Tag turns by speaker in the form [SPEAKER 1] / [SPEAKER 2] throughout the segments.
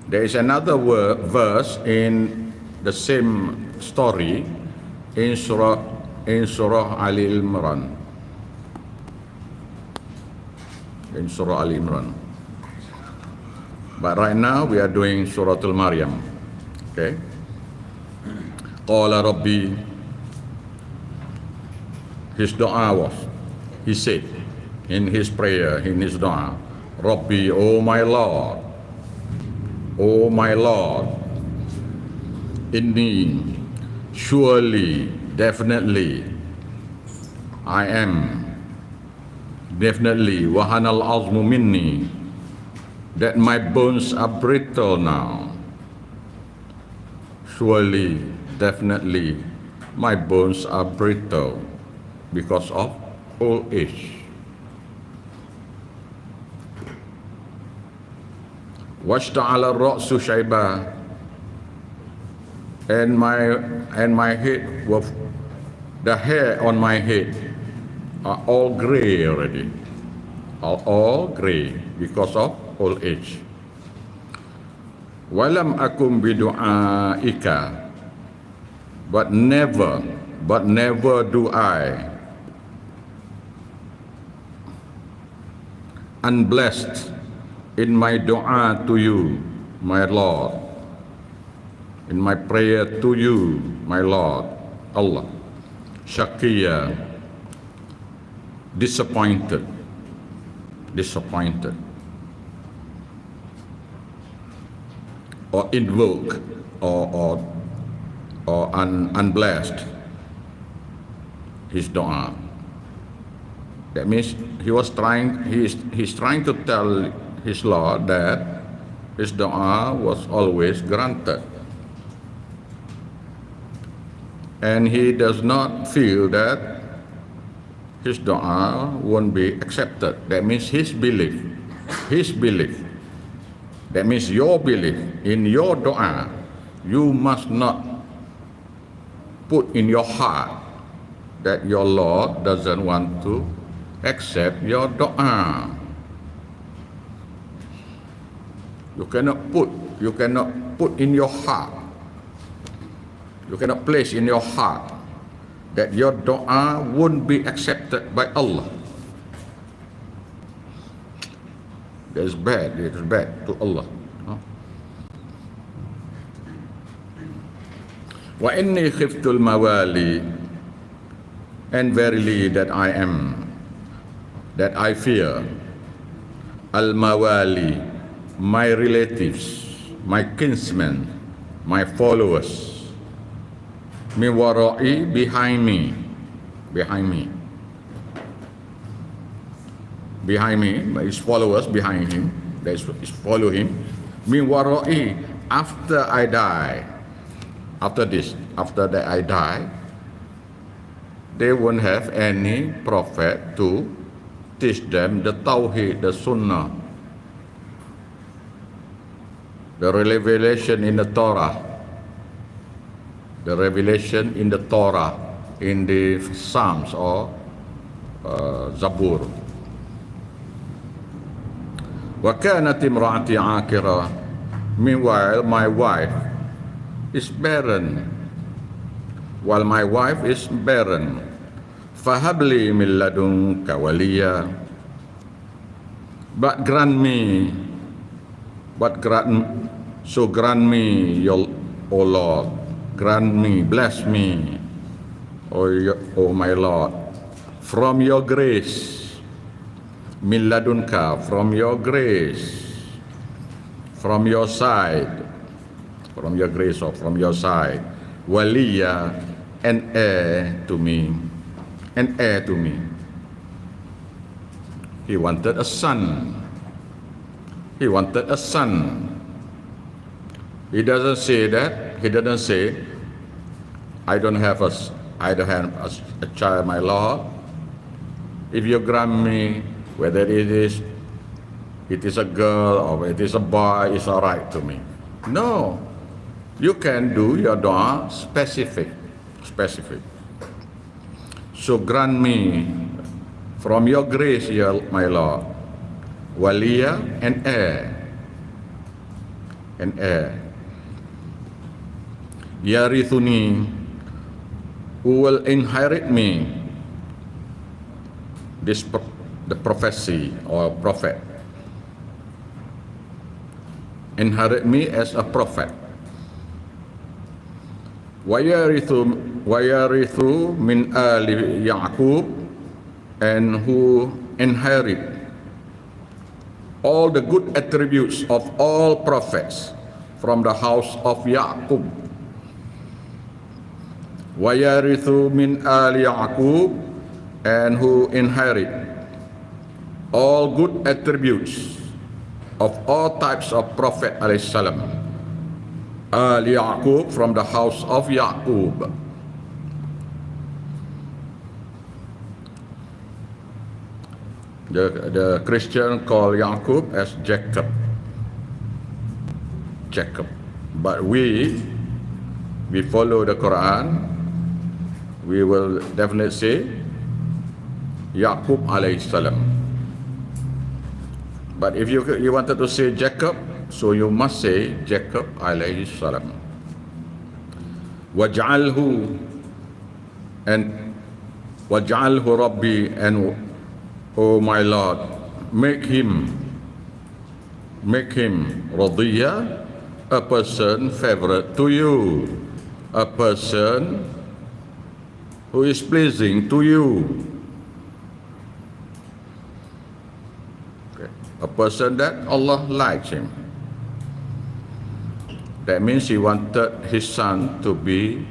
[SPEAKER 1] There is another verse in the same story in Surah Ali Imran. In Surah Ali Imran. But right now we are doing Surah Maryam. Okay? Qala Rabbi. His dua was, he said in his prayer, in his dua, Rabbi, oh my Lord, inni, surely, definitely, I am, definitely, wahanal azmu minni, that my bones are brittle now. Surely, definitely, my bones are brittle because of old age. Washta'ala ra'su shayba, and my head, the hair on my head are all gray already, are all gray because of old age. Walam akum bidu'aika, but never do I unblessed in my dua to you, my Lord, in my prayer to you, my Lord, Allah, Shaqiya, disappointed, or invoke, or unblessed his dua. That means he's trying to tell his Lord that his dua was always granted, and he does not feel that his dua won't be accepted. That means his belief. That means your belief in your dua. You must not put in your heart that your Lord doesn't want to accept your dua. You cannot put in your heart, you cannot place in your heart that your dua won't be accepted by Allah. That is bad. It is bad to Allah. Wa inni khiftul mawali, and verily that I fear al-mawali, my relatives, my kinsmen, my followers, min wara'i, behind me, his followers behind him, that is follow him, min wara'i, after I die, after that I die, they won't have any prophet to teach them the Tawheed, the Sunnah, the revelation in the Torah, in the Psalms or Zabur. Wa kanat imraati akira, meanwhile my wife is barren. While my wife is barren, fahabli min ladunka waliya, but grant me, O Lord, grant me, bless me, O my Lord, from your grace, min ladunka, from your grace, from your side, from your grace or from your side, waliya, an heir to me. He wanted a son. He doesn't say that. He doesn't say, I don't have a child, my Lord. If you grant me, whether it is a girl or it is a boy, it's all right to me. No. You can do your dua specific. So grant me from your grace, my Lord, waliya, and heir. and heir. Yarithuni, who will inherit me, the prophecy or prophet. Inherit me as a prophet. Wayarithu min ali Yaqub, and who inherit all the good attributes of all prophets from the house of Yaqub. Wayarithu min ali Yaqub, and who inherit all good attributes of all types of Prophet alayhi salam. Yaqub, from the house of Yaqub. The Christian call Yaqub as Jacob. But we follow the Quran, we will definitely say Yaqub alayhi salam. But if you wanted to say Jacob, so you must say Jacob alayhi salam. Waj'alhu, and waj'alhu Rabbi, and oh my Lord, make him radiyya, a person favorite to you, a person who is pleasing to you. A person that Allah likes him. That means he wanted his son to be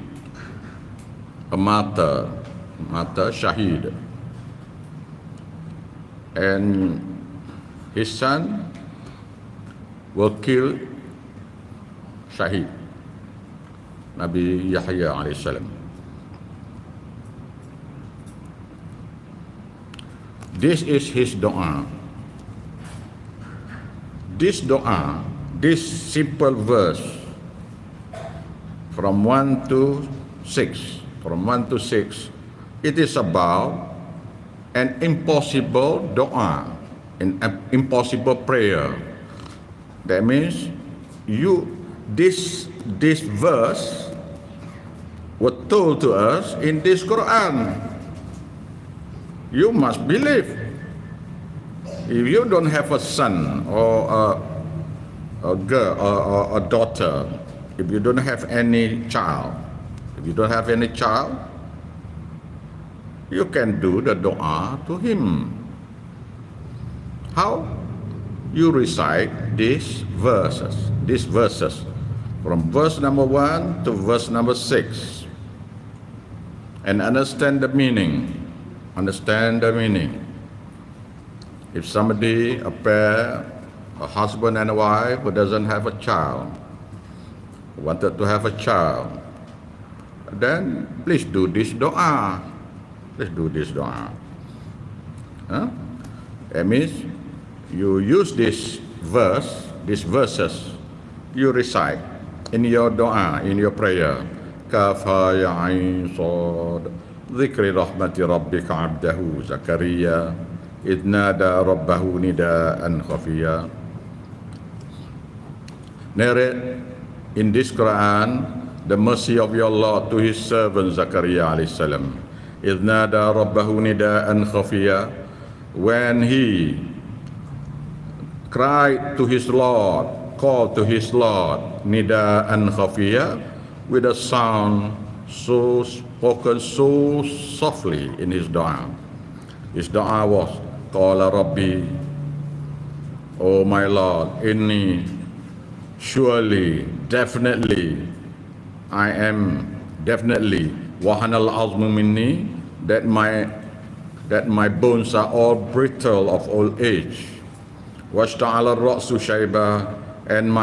[SPEAKER 1] a martyr shaheed. And his son will kill shaheed, Nabi Yahya alayhi salam. This is his dua. This dua, this simple verse from 1 to 6, it is about an impossible dua, an impossible prayer. That means this verse was told to us in this Quran. You must believe. If you don't have a son or a girl or a daughter, if you don't have any child, you can do the dua to him. How? You recite these verses from verse number 1 to verse number 6 and understand the meaning. If somebody, a pair, a husband and a wife who doesn't have a child, wanted to have a child, then please do this dua. That means you use these verses, you recite in your dua, in your prayer. Kaf ha ya ain sad, Zikri rahmati rabbika abdahu Zakaria, idh nada rabbahu nidaan khafiya. Narrate in this Quran the mercy of your Lord to his servant Zakaria alayhi salam. Idh nada rabbahu nidaan khafiya, when he cried to his Lord, called to his Lord, nidaan khafiya, with a sound so spoken so softly in his dua. His dua was, Qala Rabbi, oh my Lord, inni, surely, definitely, I am definitely, wahanal azmu minni, that my bones are all brittle of old age. Washta'ala ra'su shayba, and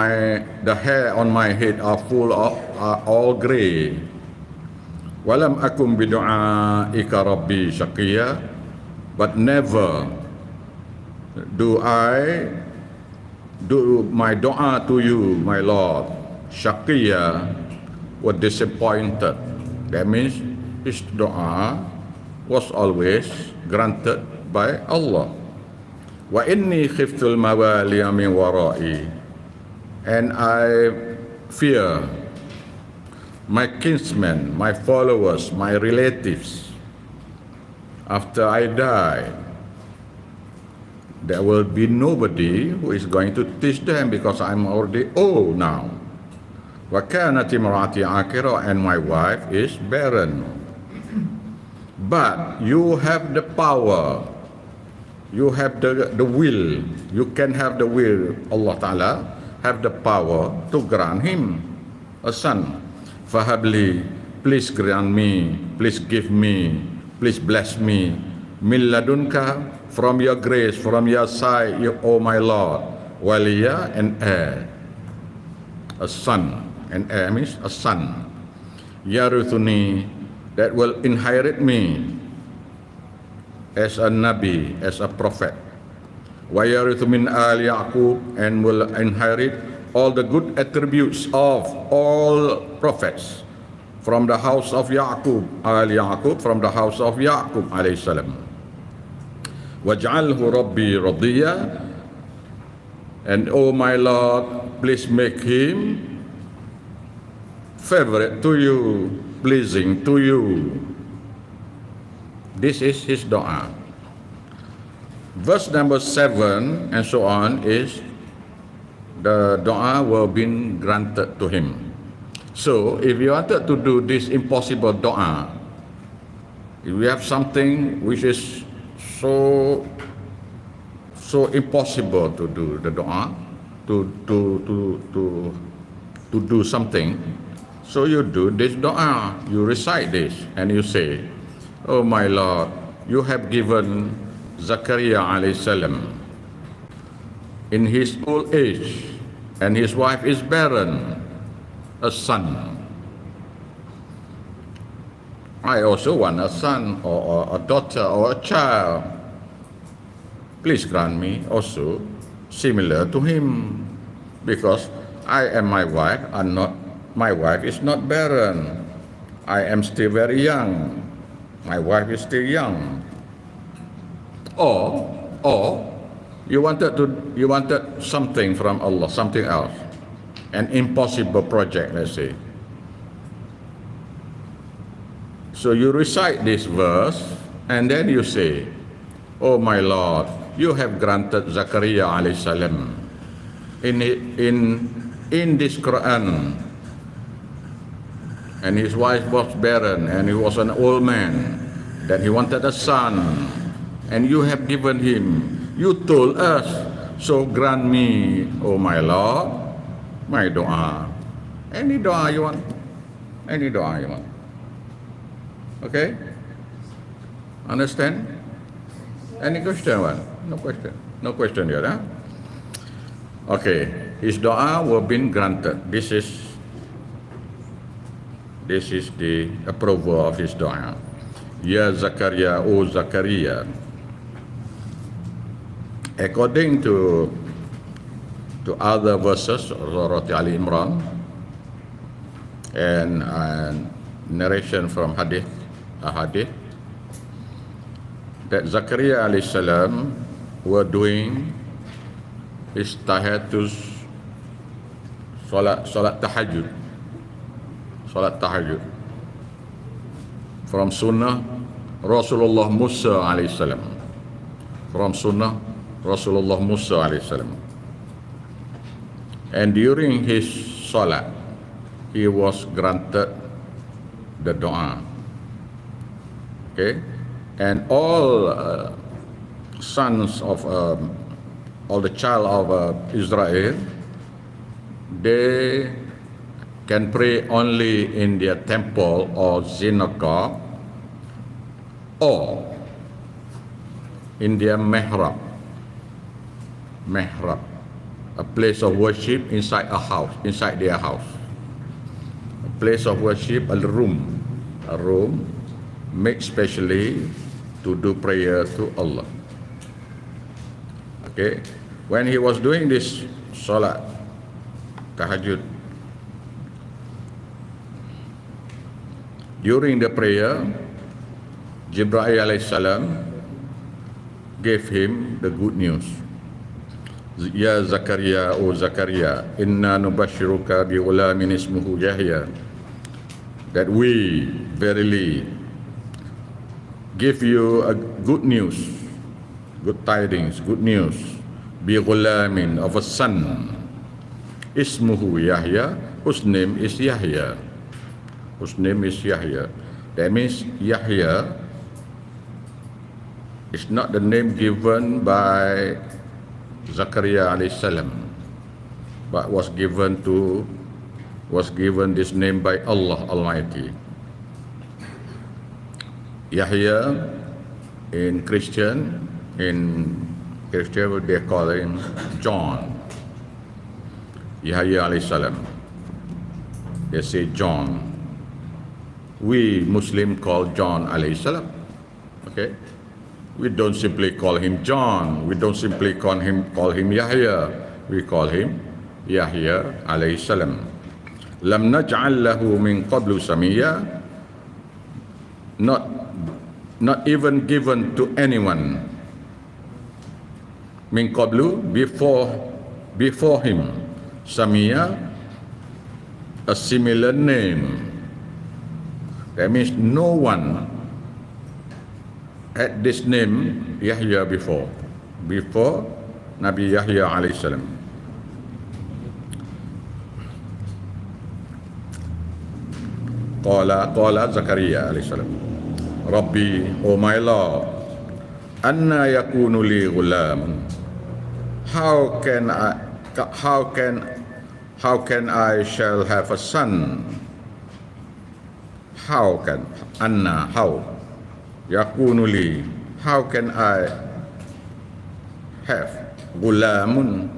[SPEAKER 1] the hair on my head are all grey. Walam akum bidu'aika rabbi shaqiya, but never do I do my dua to you, my Lord, shaqiya, was disappointed. That means his dua was always granted by Allah. Wa inni khiftul mawaliya min wara'i, and I fear my kinsmen, my followers, my relatives. After I die, there will be nobody who is going to teach them because I'm already old now. وَكَانَتِ امْرَأَتِي عَاقِرًا, and my wife is barren. But you have the power, you have the will, you can have the will. Allah Ta'ala have the power to grant him a son. Fahabli, please grant me, please give me, please bless me. Min ladunka, from your grace, from your side, O my Lord. Waliya, an heir, a son. An heir means a son. Yaruthuni, that will inherit me as a Nabi, as a prophet. Wayarithu min al Yaqub, and will inherit all the good attributes of all prophets from the house of Yaqub, al Yaqub, from the house of Yaqub alayhi salam. Waj'alhu Rabbi radiya, and O my Lord, please make him favorite to you, pleasing to you. This is his dua. Verse number 7 and so on is the dua will be granted to him. So if you wanted to do this impossible dua, if you have something which is so impossible to do the dua, to do something, so you do this dua, you recite this and you say, Oh my Lord, you have given Zakaria alayhi salam in his old age, and his wife is barren, a son. I also want a son or a daughter or a child. Please grant me also similar to him, because I and my wife are not, my wife is not barren. I am still very young. My wife is still young. Or you wanted something from Allah, something else, an impossible project, let's say. So you recite this verse and then you say, Oh my Lord, you have granted Zakaria alayhi salam in this Quran, and his wife was barren and he was an old man, that he wanted a son, and you have given him. You told us, so grant me, oh my Lord, my dua. Any dua you want. Any dua you want. Okay? Understand? Any question, one? No question. No question yet, huh? Okay. His dua will be granted. This is the approval of his dua. Ya Zakaria, O Zakaria. According to other verses, Surah Ali Imran, and narration from hadith, that Zakaria alayhi salam were doing his tahiyatus, salat tahajjud, from sunnah Rasulullah Musa alayhi salam, from sunnah Rasulullah Musa alayhi salam. And during his salat, he was granted the dua. Okay, and all sons of all the child of Israel, they can pray only in their temple or synagogue, or in their mihrab, a place of worship inside a house, inside their house. A place of worship, a room made specially to do prayer to Allah. Okay, when he was doing this salat tahajjud, during the prayer, Jibril alayhi salam gave him the good news. Ya Zakaria, O Zakaria, inna nubashiruka bi ghulamin ismuhu Yahya, that we verily give you a good news, good tidings, good news, bi ghulamin, of a son, ismuhu Yahya, whose name is Yahya. Whose name is Yahya. That means Yahya is not the name given by Zakaria alayhi salam, but was given this name by Allah Almighty. Yahya in Christian they call him John. Yahya alayhi salam, they say John. We Muslim call John alayhi salam. Okay, we don't simply call him John. We don't simply call him Yahya. We call him Yahya alayhi salam. Lam naj'al lahu min qablu samiyya. Not even given to anyone. Min qablu, before him. Samiyya, a similar name. That means no one had this name Yahya before Nabi Yahya alayhi salam. Qala Zakaria alayhi salam, Rabbi, O my Lord, anna yakunu li ghulam, how can I shall have a son? How yakunu li, how can I have gulamun,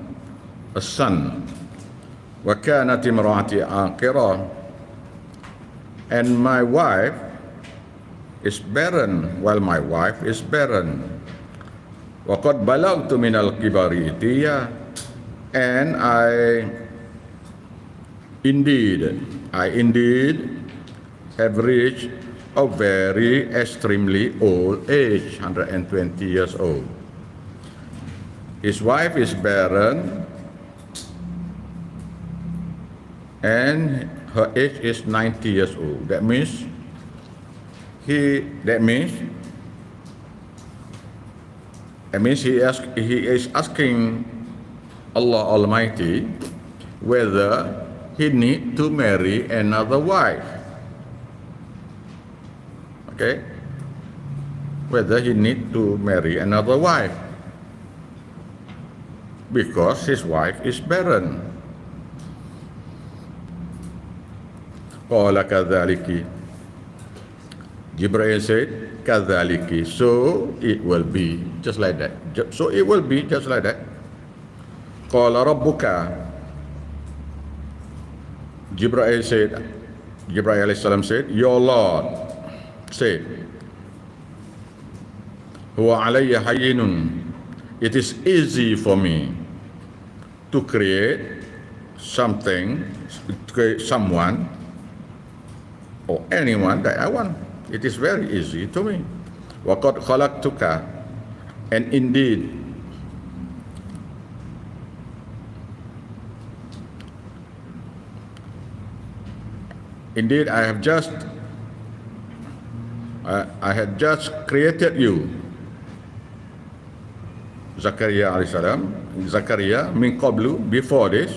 [SPEAKER 1] a son, wa kanat imraati aqira, and my wife is barren, while my wife is barren, wa qad balagtu min al-kibari itiya, and I indeed have reached a very extremely old age, 120 years old. His wife is barren and her age is 90 years old. That means he is asking Allah Almighty whether he need to marry another wife. Okay? Whether he need to marry another wife, because his wife is barren. Qala kadhaliki, Jibril said, kadhaliki, so it will be just like that. So it will be just like that. Qala rabbuka, Jibril alayhi salam said, your Lord said, huwa alayya hayyinun, it is easy for me to create something, to create someone or anyone that I want. It is very easy to me. Wa qad khalaqtuka, and indeed I had just created you, Zakaria alayhi salam, Zakaria min qablu, before this.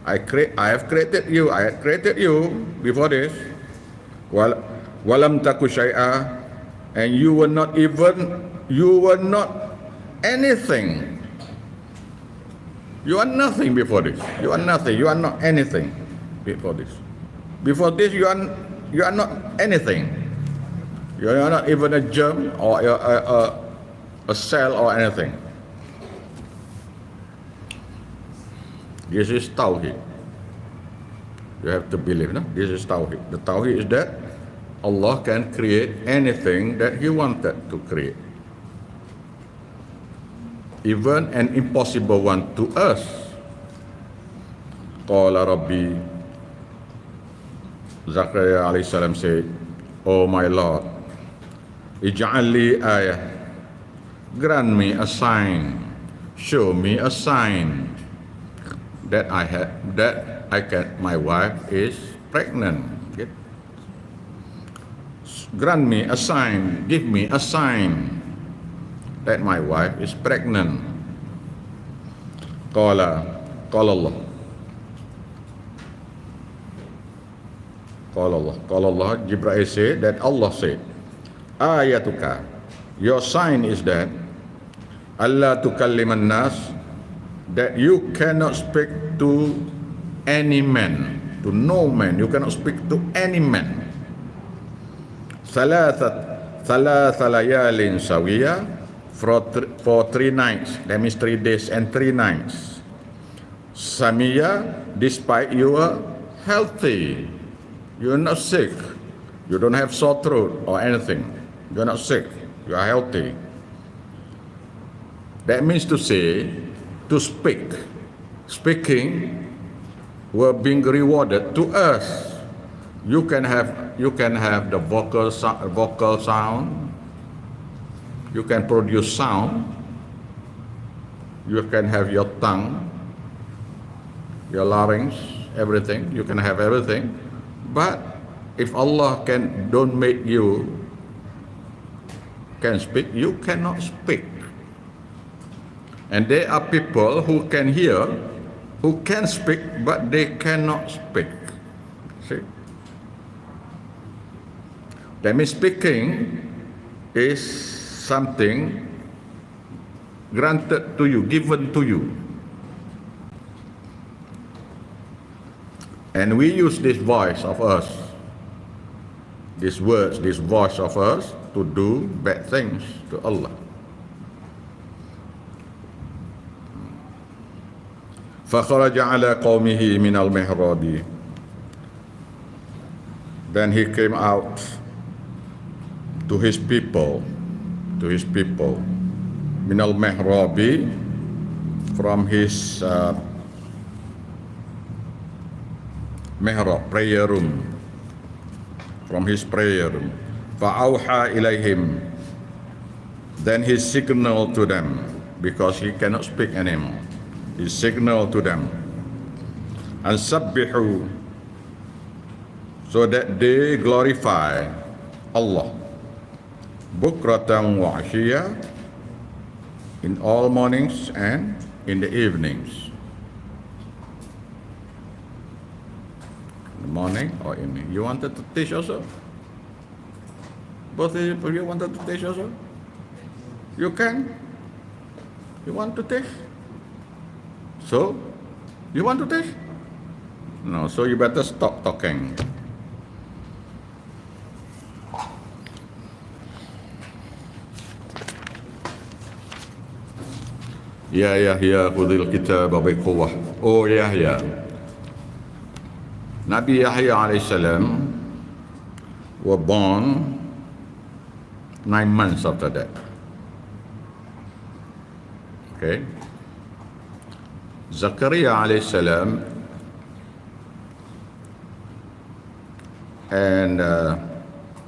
[SPEAKER 1] I had created you before this. Walam taku syai'a, and you were not anything. You are nothing before this. You are nothing. You are not anything before this. Before this, you are not anything. You are not even a germ or a cell or anything. This is Tawheed. You have to believe, no? This is Tawheed. The Tawheed is that Allah can create anything that He wanted to create, even an impossible one to us. Qala Rabbi, Zakaria alayhi salam said, oh my Lord, ij'al li ayah, grant me a sign, show me a sign that my wife is pregnant. Grant me a sign, give me a sign that my wife is pregnant. Qala Allah. Jibril said that Allah said, Ayatuka, your sign is that Allah tukalliman nas, that you cannot speak to any man, to no man, you cannot speak to any man. Thalatha layalin sawiya, for 3 nights, that means 3 days and 3 nights. Samiya, despite you are healthy, you are not sick, you don't have sore throat or anything, you are not sick, you are healthy. That means to say, to speaking were being rewarded to us. You can have the vocal sound, you can produce sound, you can have your tongue, your larynx, everything, you can have everything. But if Allah don't make you can speak, you cannot speak. And there are people who can hear, who can speak, but they cannot speak. See? That means speaking is something granted to you, given to you. And we use this voice of us, these words, this voice of us, to do bad things to Allah. فَخَرَجَ عَلَى قَوْمِهِ مِنَ الْمِحْرَابِ. Then he came out to his people, min al-mihrabi, from his mihrab, prayer room, from his prayer room. فَأَوْحَى إِلَيْهِمْ. Then he signaled to them, because he cannot speak anymore. He signaled to them, and sabbihu, so that they glorify Allah, bukratan wa ashiya, in all mornings and in the evenings. In the morning or evening. You wanted to teach also? Both of you wanted to teach also? You can? You want to teach? So, you want to teach? No, so you better stop talking. Ya Yahya khudhil kitab biquwwah. Oh Yahya. Nabi Yahya alayhi salam were born 9 months after that. Okay. Zakaria alayhi salam and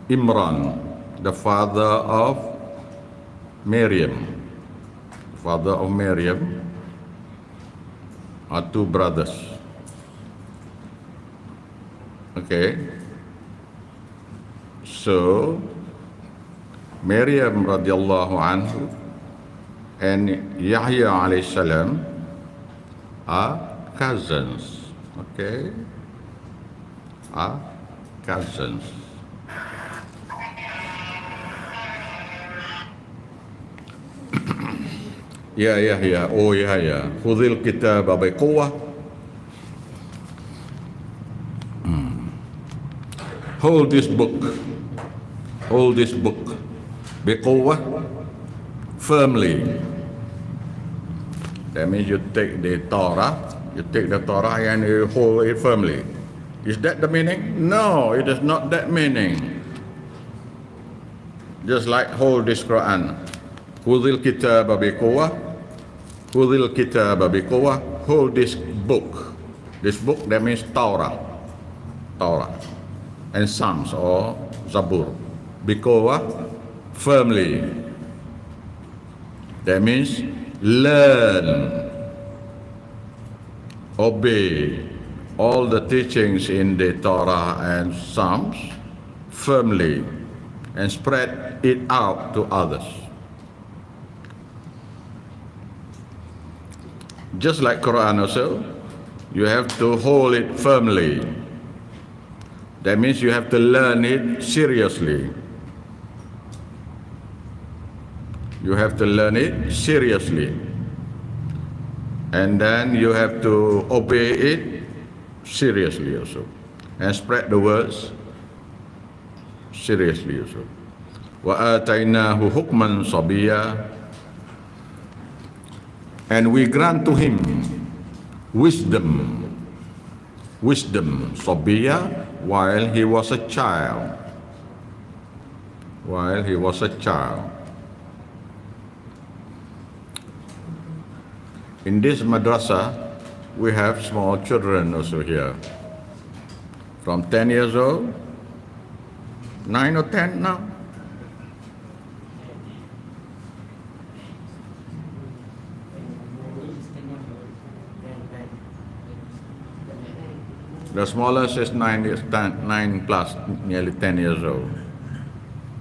[SPEAKER 1] Imran, the father of Maryam, are 2 brothers. Okay. So Maryam radiallahu anhu and Yahya alayhi salam are cousins. Okay, are cousins. Ya Yahya, oh Yahya, khudhil kitab biquwwah. Hold this book biquwwah, firmly. That means you take the Torah and you hold it firmly. Is that the meaning? No, it is not that meaning. Just like hold this Quran. Khudhil kitab biquwwah, hold this book. This book, that means Torah and Psalms or Zabur. Biquwwah, firmly. That means learn, obey all the teachings in the Torah and Psalms firmly and spread it out to others. Just like Quran also, you have to hold it firmly. That means you have to learn it seriously. You have to learn it seriously. And then you have to obey it seriously also. And spread the words seriously also. وَآتَيْنَاهُ حُكْمًا صَبِيًّا. And we grant to him wisdom, صَبِيًّا, while he was a child. While he was a child. In this madrasa, we have small children also here. From 10 years old, 9 or 10 now. The smallest is 9 plus, nearly 10 years old.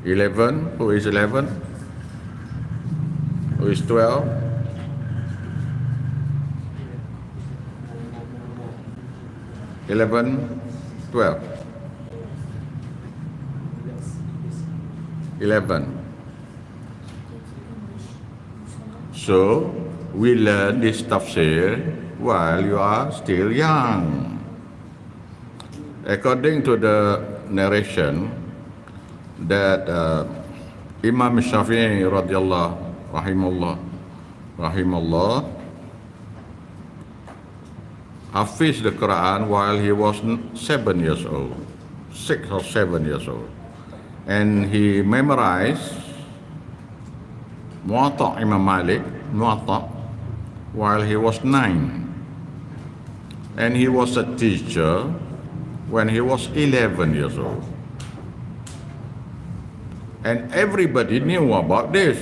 [SPEAKER 1] 11, who is 11? Who is 12? 11, 12. 11. So, we learn this tafsir while you are still young. According to the narration that Imam Shafi'i rahimahullah hafized the Quran while he was 7 years old, 6 or 7 years old. And he memorized Muwatta Imam Malik, Muwatta, while he was 9. And he was a teacher when he was 11 years old. And everybody knew about this.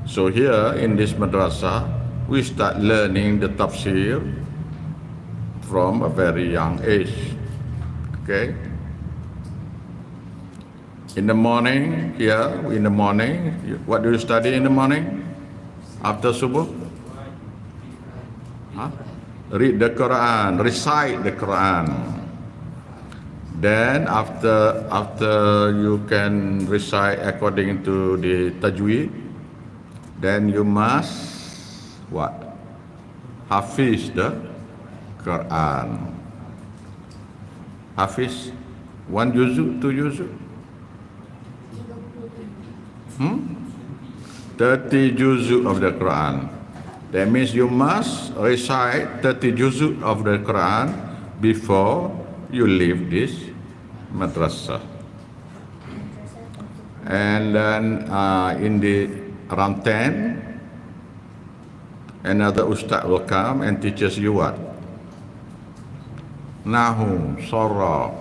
[SPEAKER 1] So here in this madrasa, we start learning the tafsir from a very young age. Okay? In the morning, what do you study in the morning? After subuh? Huh? Read the Quran, recite the Quran. Then after you can recite according to the tajweed, then you must what? Hafiz the Quran. Hafiz 1 juzu, 2 juzu? 30 juzu of the Quran. That means you must recite 30 juzu of the Quran before you leave this madrasah. And then in the around 10, another Ustaz will come and teaches you what? Nahu, Surah,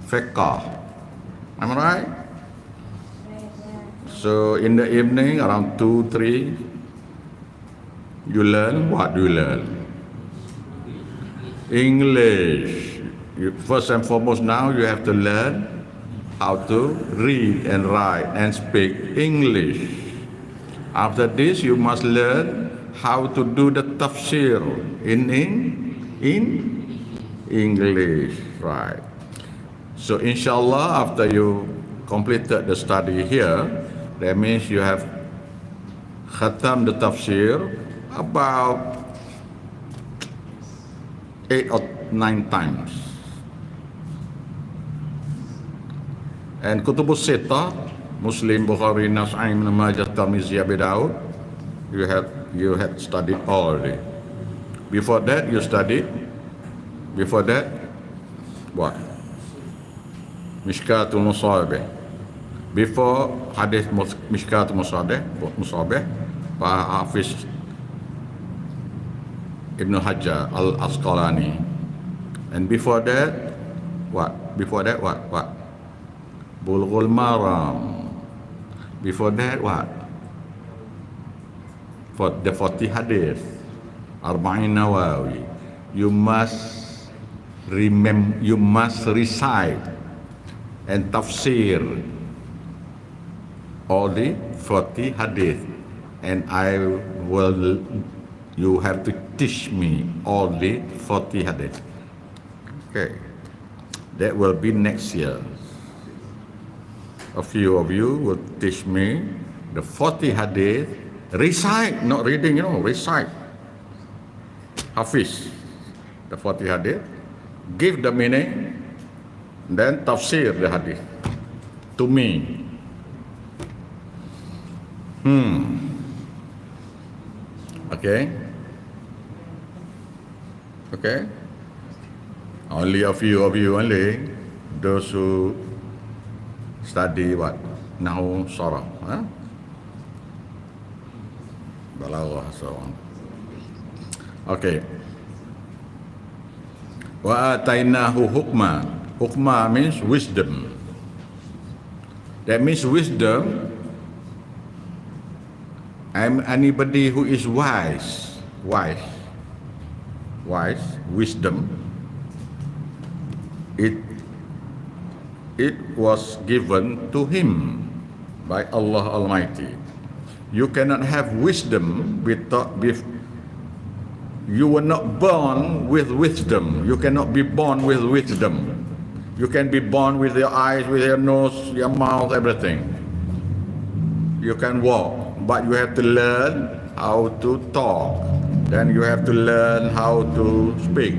[SPEAKER 1] Fiqh. Am I right? So in the evening, around 2, 3, you learn what you learn? English. First and foremost now, you have to learn how to read and write and speak English. After this, you must learn how to do the tafsir in English, right? So inshallah, after you completed the study here, that means you have khatam the tafsir about 8 or 9 times. And Kutubus Sittah, Muslim, Bukhari, Nasai, Ibn Majah, Tirmidzi, Abi Daud, you had studied already. Before that, you studied. Before that, what? Mishkatul Musabih. Before hadith Mishkatul Musabih, Pak Hafiz Ibn Hajar Al-Asqalani. And before that, what? Before that, what? Bulughul Maram. Before that, what? for the 40 hadith, Arba'in Nawawi, you must you must recite and tafsir all the 40 hadith, and you have to teach me all the 40 hadith. Okay, that will be next year. A few of you will teach me the 40 hadith, recite, not reading, recite. Hafiz, the 40 hadith, give the meaning, then tafsir the hadith to me. Okay? Okay? Only a few of you only, those who study what? Nahu Surah. Balaghah, so on. Okay. Wa atainahu hukma. Hukma means wisdom. That means wisdom. I'm anybody who is wise. Wisdom. It was given to him by Allah Almighty. You cannot have wisdom with you were not born with wisdom. You cannot be born with wisdom. You can be born with your eyes, with your nose, your mouth, everything. You can walk, but you have to learn how to talk. Then you have to learn how to speak.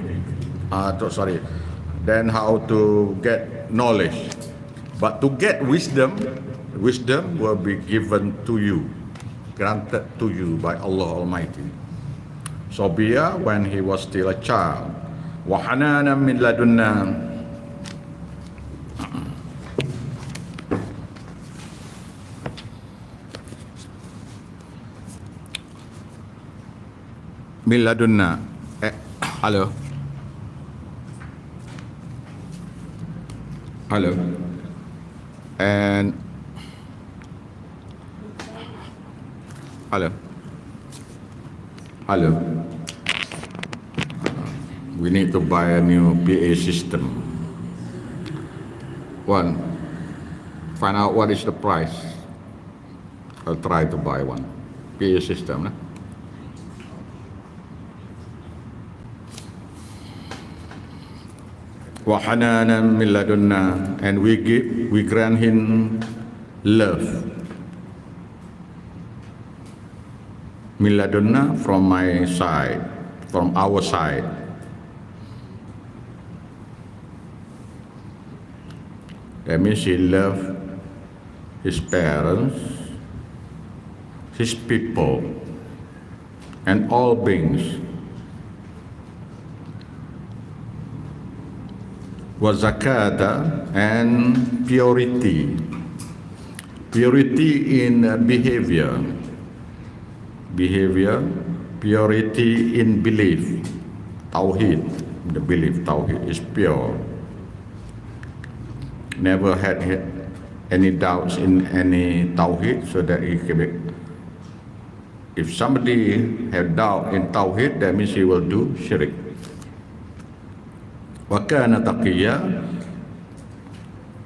[SPEAKER 1] Then how to get knowledge. But to get wisdom will be given to you, granted to you by Allah Almighty. Sobia, when he was still a child. Wa hananan min ladunna. Min ladunna. Hello. Hello. And hello. We need to buy a new PA system. One, find out what is the price. I'll try to buy one PA system. Wa hananan min ladunna, and we grant him love. Min ladunna, from my side, from our side. That means he loved his parents, his people, and all beings. Was zakata, and purity. Purity in behavior. Purity in belief. Tawhid, the belief Tawhid is pure. Never had any doubts in any Tawhid, so that he can be, if somebody have doubt in Tawhid, that means he will do shirk. Wa kana taqiyya,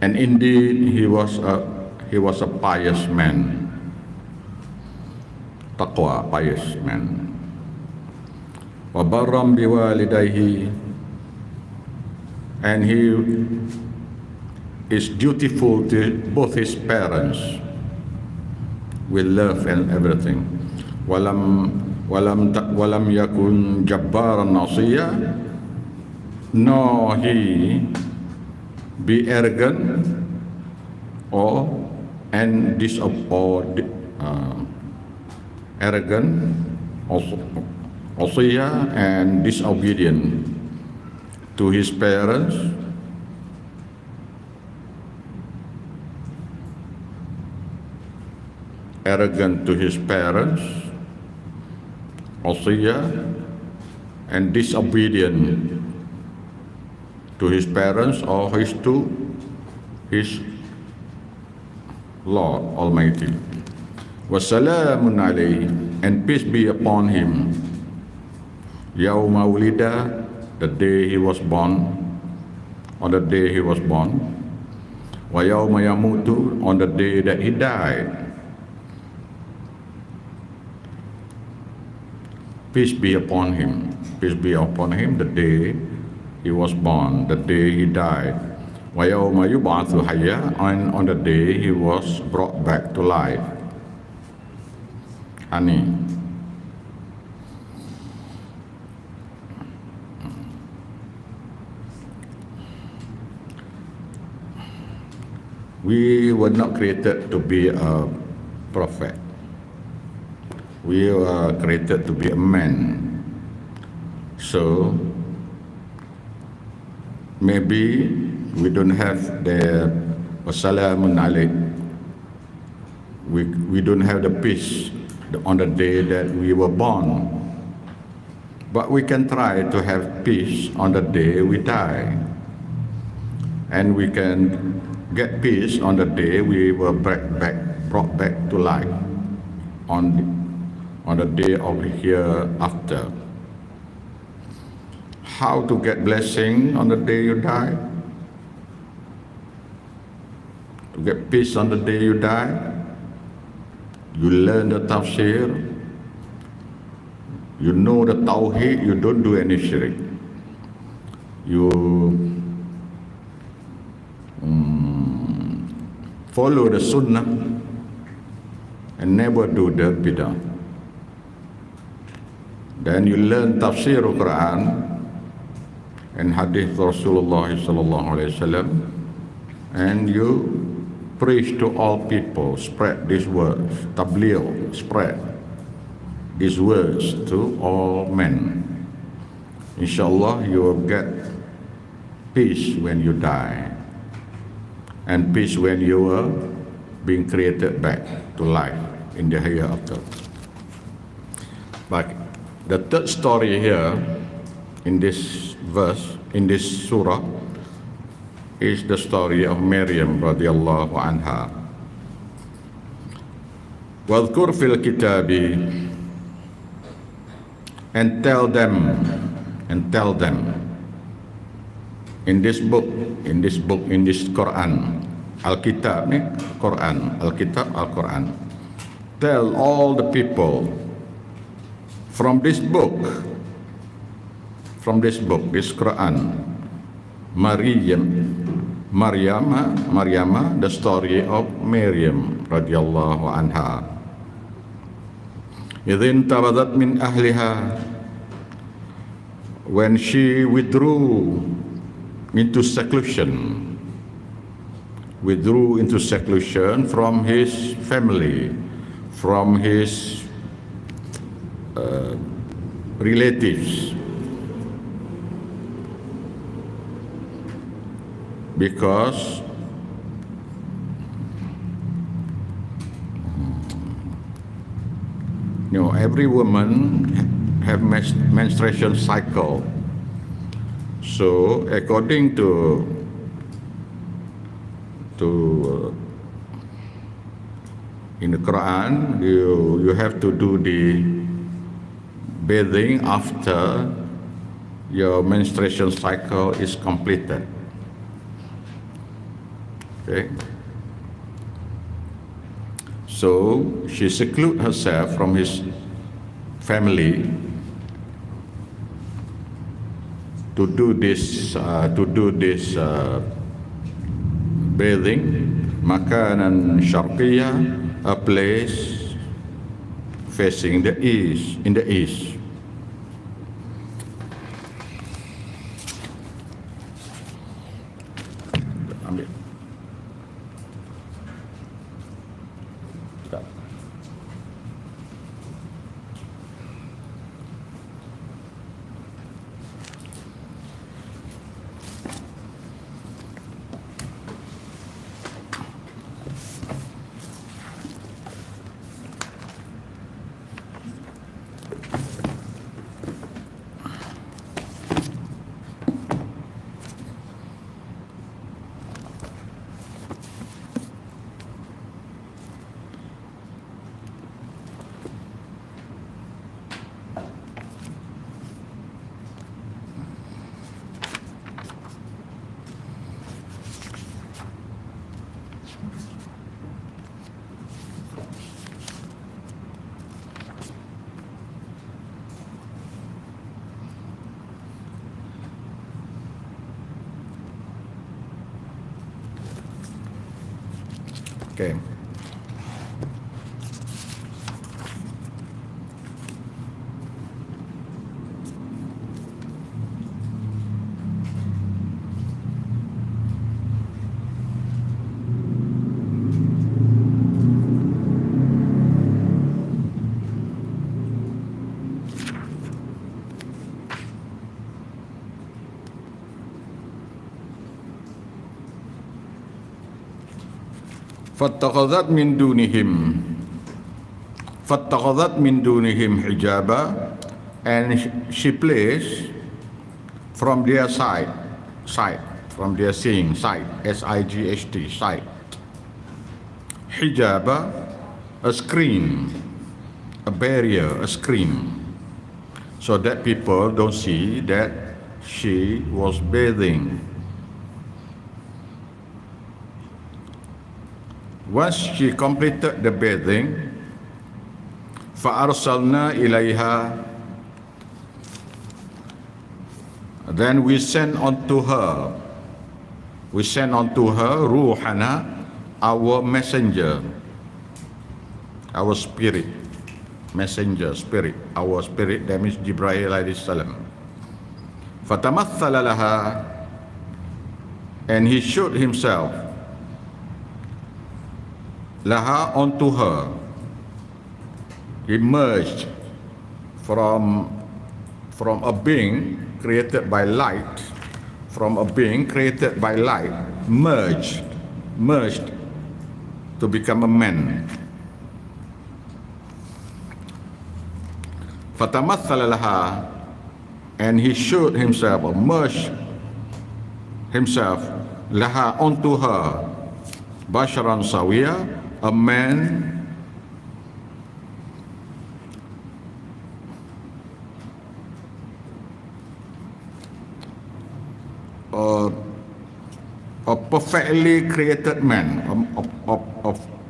[SPEAKER 1] and indeed he was a pious man. Taqwa, pious man. Wa barram biwalidayhi, and he is dutiful to both his parents with love and everything. Walam yakun jabbaran nasiya, nor he be arrogant arrogant, osiyah, and disobedient to his parents. Arrogant to his parents, osiyah, and disobedient to his parents or his Lord Almighty. Wassalamun alayhi, and peace be upon him. Yauma wulida, the day he was born, on the day he was born. Wa yauma yamutu, on the day that he died. Peace be upon him. Peace be upon him the day he was born, the day he died. Wa yawma yub'atsu hayya, and on the day he was brought back to life. Honey. We were not created to be a prophet. We were created to be a man. So maybe we don't have the wassalamun alaik. We don't have the peace on the day that we were born. But we can try to have peace on the day we die. And we can get peace on the day we were brought back to life, on the day of hereafter. How to get blessing on the day you die? To get peace on the day you die? You learn the Tafsir, you know the Tawheed, you don't do any Shirik. You follow the Sunnah and never do the Bidah. Then you learn Tafsir Quran and Hadith Rasulullah sallallahu alaihi wasallam, and you preach to all people, spread these words, tabligh, spread these words to all men. Inshallah, you will get peace when you die, and peace when you are being created back to life in the hereafter. But the third story here in this verse, in this surah, is the story of Maryam radhiyallahu anha. Wadhkur fil kitabi, and tell them in this book, in this Quran, Al-Kitab ni Quran, Al-Kitab Al-Quran. Tell all the people from this book, this Quran, Maryam, the story of Maryam radhiyallahu anha. Idhin tabadat min ahliha, when she withdrew into seclusion from his family, from his relatives, because every woman have menstruation cycle. So according to in the Quran, you have to do the bathing after your menstruation cycle is completed. Okay. So she secluded herself from his family to do this bathing, makanan syarqiyah, a place facing the east, in the east. Ambil. Stop. Okay. فاتخذت من دونهم حجابا, and she placed from their side, from their seeing side, S-I-G-H-T, side, hijaba, a screen, a barrier, a screen, so that people don't see that she was bathing. Once she completed the bathing, فَأَرْسَلْنَا إِلَيْهَا, then we sent unto her ruhana, our messenger, our spirit, messenger, spirit, our spirit, that means Jibreel alayhi salam. فَتَمَثَّلَ لَهَا, and he showed himself laha, onto her. He emerged from a being created by light, merged to become a man. فَتَمَثَّلَ لَهَا, and he showed himself, or merged himself, laha, onto her, basharan sawiya, a man a perfectly created man,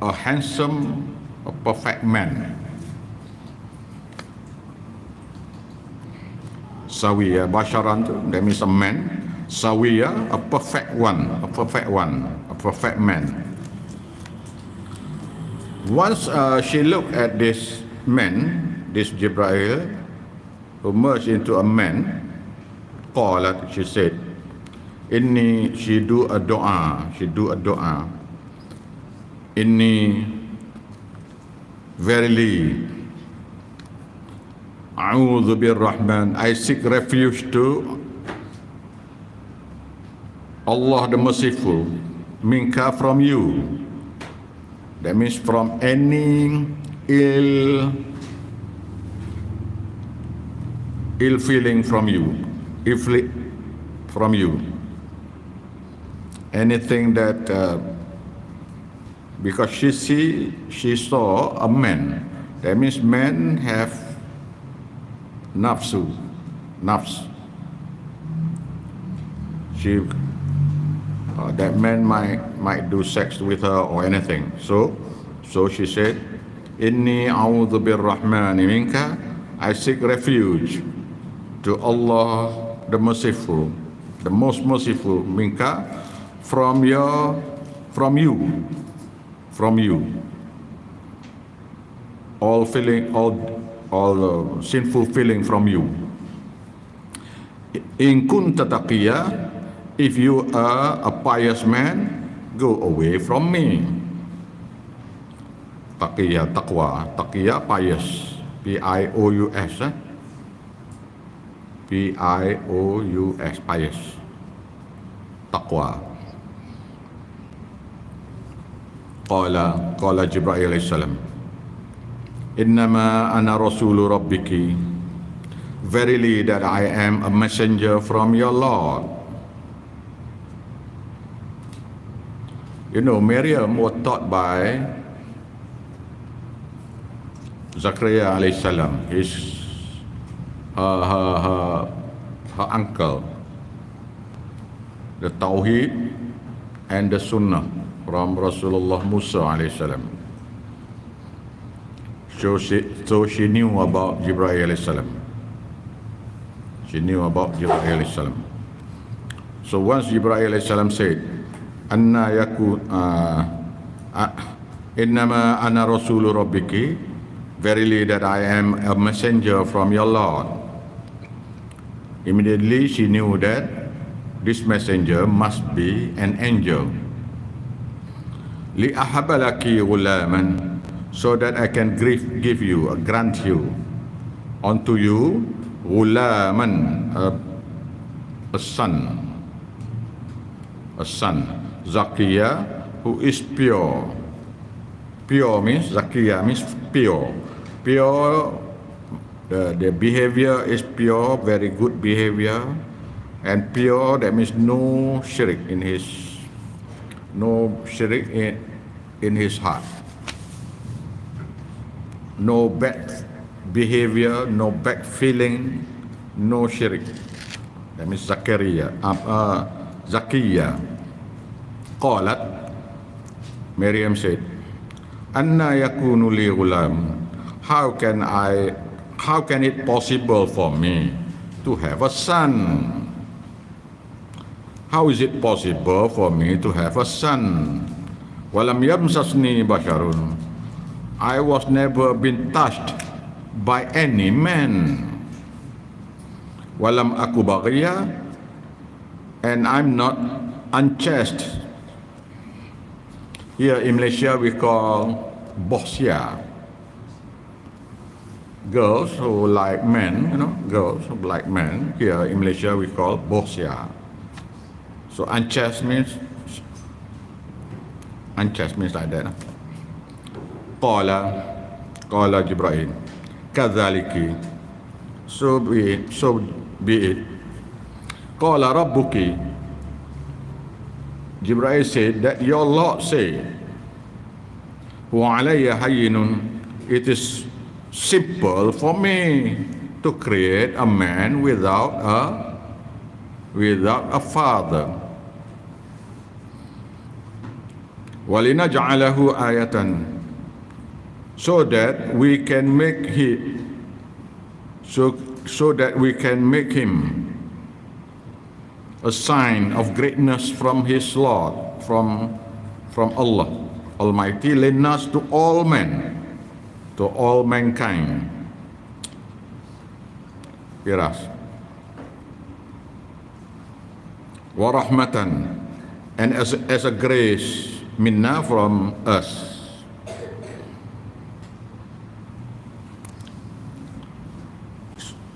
[SPEAKER 1] a handsome, a perfect man. Sawiya, basharan, that means a man. Sawiya, a perfect man. Once she looked at this man, this Jibreel, who merged into a man, qalat, she said, she do a dua, verily, a'udhu bir-Rahman, I seek refuge to Allah the Merciful, minka, from you. That means from any ill feeling from you, anything that because she saw a man. That means men have nafs. That man might do sex with her or anything. So she said, Inni a'udhu bir-Rahmani minka, I seek refuge to Allah the Merciful, the most merciful, minka, from you. All sinful feeling from you. In kunta taqiyya, if you are a pious man, go away from me. Taqiyya, taqwa, taqiyya, pious, P-I-O-U-S, P-I-O-U-S, pious, taqwa. Qala Jibreel alayhi salam, Innama ana rasulu rabbiki, verily that I am a messenger from your Lord. You know, Maryam was taught by Zakaria alayhi salam, her uncle, the Tawheed and the Sunnah from Rasulullah Musa alayhi salam. So she knew about Jibreel alayhi salam. So once Jibreel alayhi salam said, Anna yakun Innama ana rasulu rabbiki, verily that I am a messenger from your Lord. Immediately she knew that this messenger must be an angel. Li ahabalaki ghulaman, so that I can give you, grant you, unto you, ghulaman, a son, Zakiya, who is pure. Pure means, Zakiya means pure. Pure, the behavior is pure, very good behavior. And pure, that means no shirk in his heart. No bad behavior, no bad feeling, no shirk. That means Zakiya. Qalat, Maryam said, Anna yakunu li ghulam. How can it possible for me to have a son? How is it possible for me to have a son? Walam yamsasni basharun. I was never been touched by any man. Walam aku baghiya, and I'm not unchaste. Here in Malaysia we call bohsia. Girls who like men, girls who like men. Here in Malaysia we call bohsia. So unchaste means like that. Qala Jibril, kadhaliki. So be it. Qala rabbuki. Jibril said that your Lord said, wa alayya hayyinun, it is simple for me to create a man without a father. Walinaj'alahu ayatan, so that we can make him a sign of greatness from his Lord, from Allah Almighty, linnas, to all men, to all mankind. Iras. Wa rahmatan, and as a grace, minna, from us.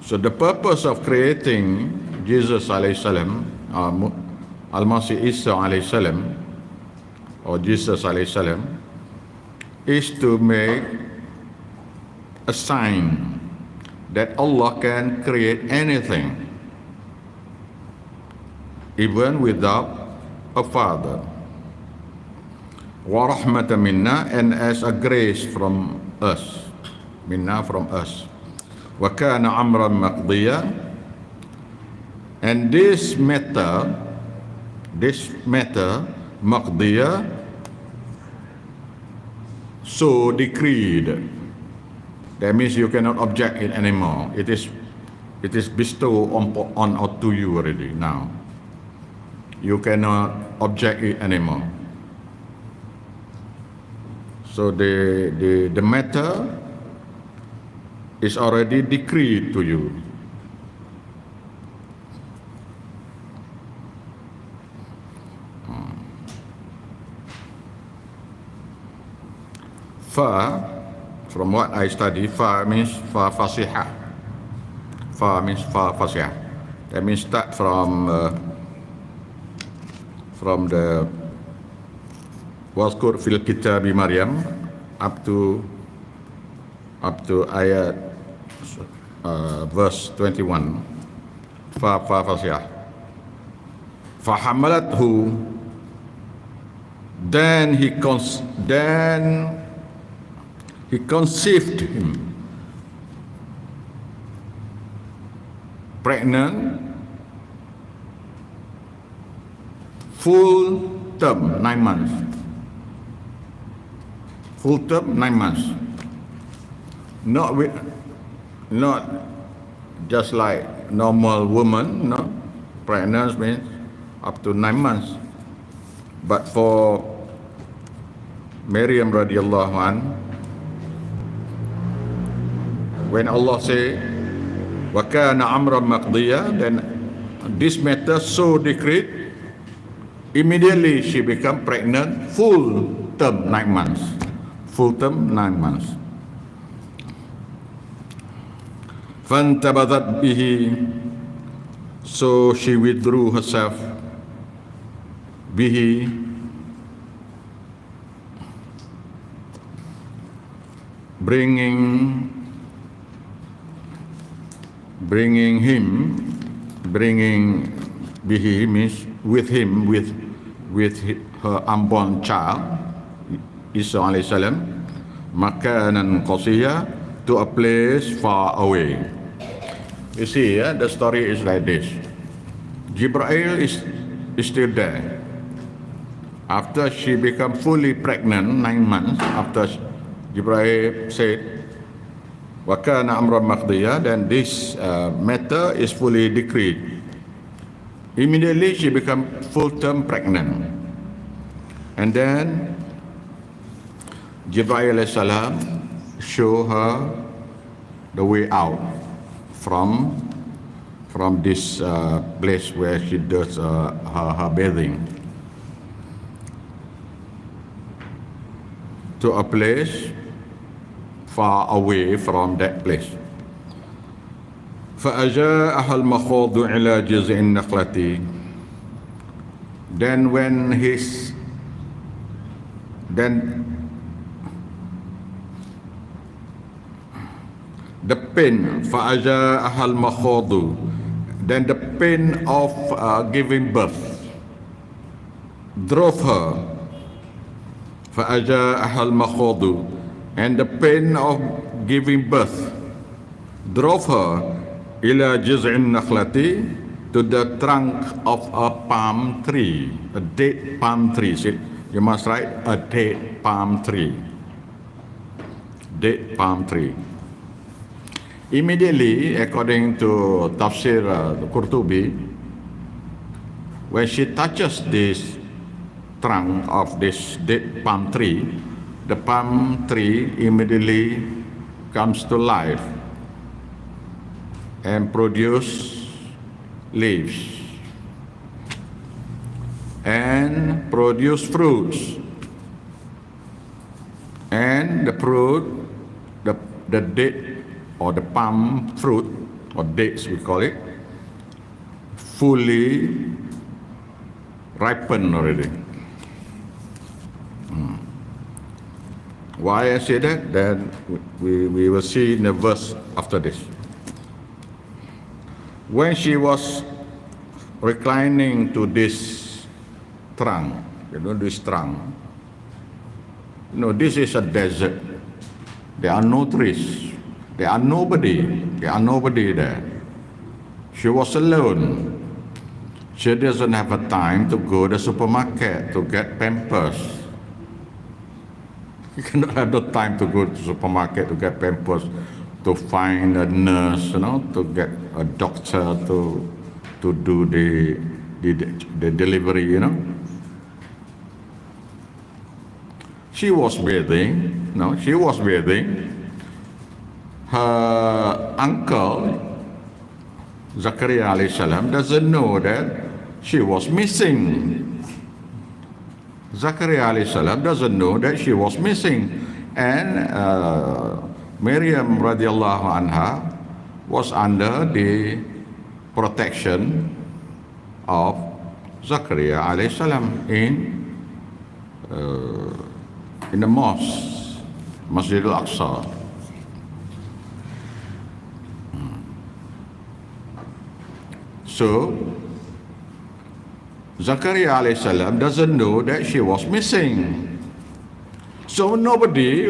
[SPEAKER 1] So the purpose of creating Jesus alayhi salam, Al-Masih Isa alayhi salam, or Jesus alayhi salam, is to make a sign that Allah can create anything, even without a father. Wa rahmatan minna, and as a grace from us, minna, from us. Wa kana amran maqdiya, and this matter maqdiya, so decreed. That means you cannot object it anymore. It is bestowed on to you already now. You cannot object it anymore. So the matter is already decreed to you. Fa, from what I study, fa means fa fasiha. Fa means fa fasiha. That means start from the Wazkur fil kitabi Maryam up to ayat verse 21. Fa fasiha. Fa hamalathu, then he conceived him, pregnant, full term, 9 months. Full term, 9 months. Not just like normal woman, no. Pregnant means up to 9 months. But for Maryam radiallahu an, when Allah say, وَكَانَ عَمْرًا مَقْضِيًّا, then this matter so decreed, immediately she became pregnant, full term 9 months. Full term 9 months. فَانْتَبَذَتْ بِهِ, so she withdrew herself, bihi, bringing bihi means with him, with her unborn child, Isa alayhi salam, makanan qasiyya, to a place far away. You see, the story is like this. Jibreel is still there. After she became fully pregnant, 9 months, after Jibreel said, وَكَانَ أَمْرًا مَقْضِيًّا, then this matter is fully decreed. Immediately she became full-term pregnant. And then Jibreel alayhi salam show her the way out from this place where she does her bathing, to a place far away from that place. فَأَجَاءَهَا الْمَخَاضُ إِلَى جِذْعِ النَّخْلَةِ, then the pain, فَأَجَاءَهَا الْمَخَاضُ, then the pain of giving birth drove her. فَأَجَاءَهَا الْمَخَاضُ, and the pain of giving birth drove her إِلَى جِذْعِ النَّخْلَةِ, to the trunk of a palm tree, a date palm tree. See, you must write a date palm tree. Date palm tree. Immediately, according to Tafsir Qurtubi, when she touches this trunk of this date palm tree, the palm tree immediately comes to life and produce leaves and produce fruits, and the fruit, the date or the palm fruit or dates we call it, fully ripened already. Why I say that? Then we will see in the verse after this. When she was reclining to this trunk, this trunk, this is a desert. There are no trees. There are nobody there. She was alone. She doesn't have a time to go to the supermarket to get Pampers. You cannot have the time to go to the supermarket to get Pampers, to find a nurse, to get a doctor to do the delivery, She was bathing. Her uncle, Zakaria alayhi salam, doesn't know that she was missing. Zakaria alayhi salam doesn't know that she was missing. And Maryam radiallahu anha was under the protection of Zakaria alayhi salam in the mosque, Masjid al-Aqsa. So Zakaria alayhi salam doesn't know that she was missing. So nobody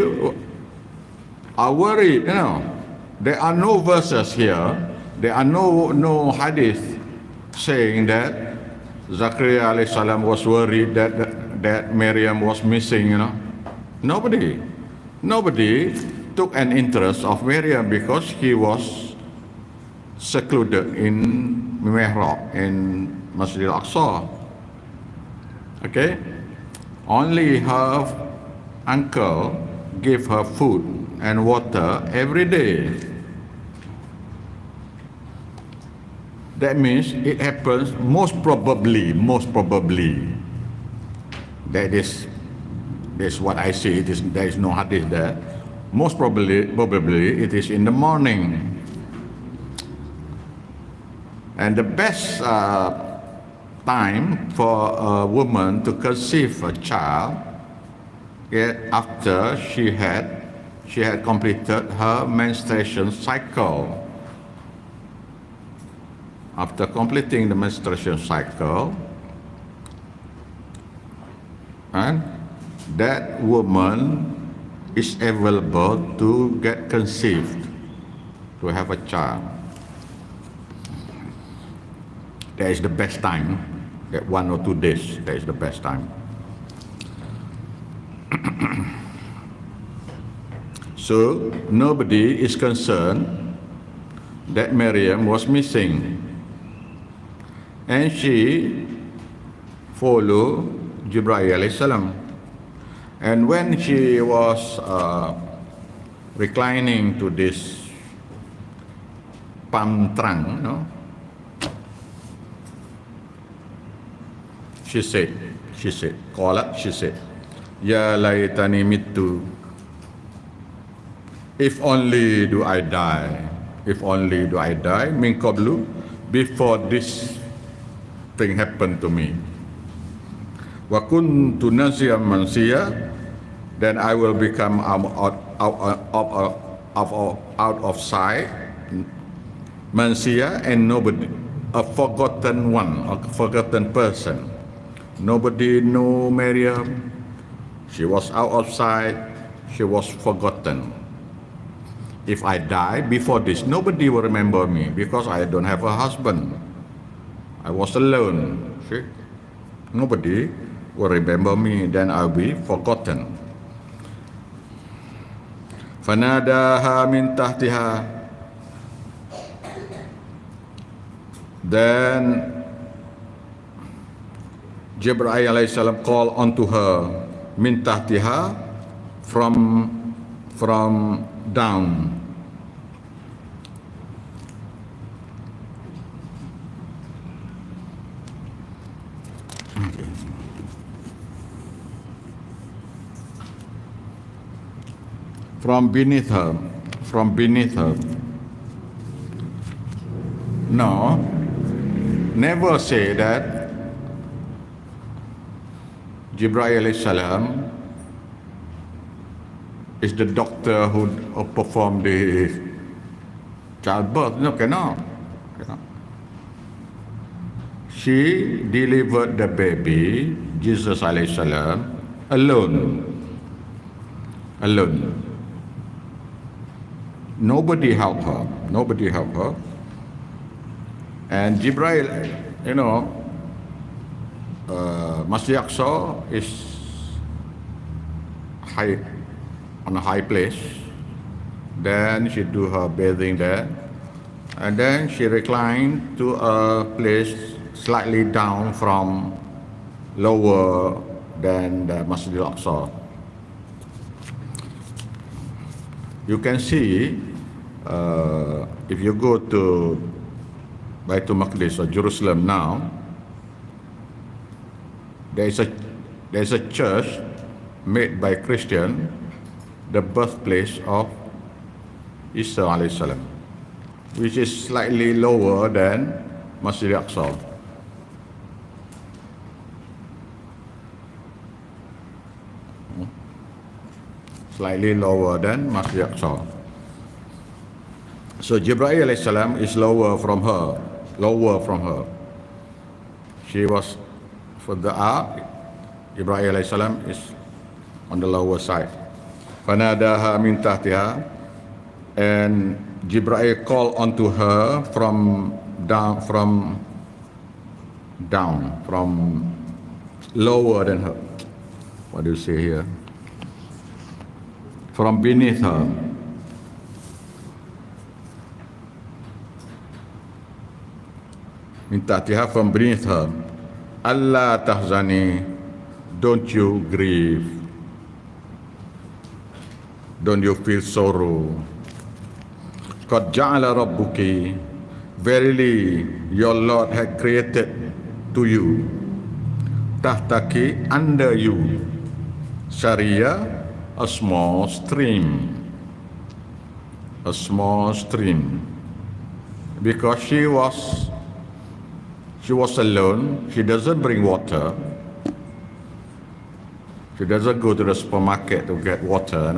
[SPEAKER 1] are worried, There are no verses here. There are no hadith saying that Zakaria alayhi salam was worried that Maryam was missing, Nobody took an interest of Maryam because she was secluded in Mihrab, in Masjid al-Aqsa. Okay? Only her uncle gave her food and water every day. That means it happens most probably, that's what I say, there is no hadith there. Most probably it is in the morning. And the best time for a woman to conceive a child after she had completed her menstruation cycle. After completing the menstruation cycle, and that woman is available to get conceived, to have a child. That is the best time. That 1 or 2 days, that is the best time. So nobody is concerned that Maryam was missing, and she followed Jibreel alayhi salam. And when she was reclining to this palm trunk, she said, Ya laytani mittu, if only do I die min qablu, before this thing happened to me. Wa kuntu nasiyan mansiya, then I will become out of sight, mansiya, and nobody, a forgotten one, a forgotten person. Nobody knew Maryam. She was out of sight. She was forgotten. If I die before this, nobody will remember me because I don't have a husband. I was alone. See? Nobody will remember me, then I'll be forgotten. Fanadaha min tahtiha. Then Jibreel alayhi salam called unto her min tahtiha, from down. From beneath her. No, never say that Jibreel alayhi salam is the doctor who performed the childbirth. No, cannot. She delivered the baby, Jesus alayhi salam, alone. Nobody helped her. And Jibreel, Masjid Aqsa is on a high place. Then she do her bathing there, and then she reclined to a place slightly down from lower than the Masjid Aqsa. You can see if you go to Baitul Maqdis or Jerusalem now, there's a church made by Christian, the birthplace of Isa alayhi salam, which is slightly lower than Masjid Aqsa. Slightly lower than Masjid Aqsa. So Jibreel alayhi salam is lower from her. She was further up. Jibreel alayhi salam is on the lower side. Fanadaha min tahtiha, and Jibreel called unto her from lower than her. What do you say here? From beneath her. Min tahtiha, from beneath her. Allah tahzani, don't you grieve. Don't you feel sorrow? Qad ja'ala rabbuki, verily your Lord had created to you, tahtaki, under you, Sharia, a small stream. A small stream. Because she was alone, she doesn't bring water. She doesn't go to the supermarket to get water,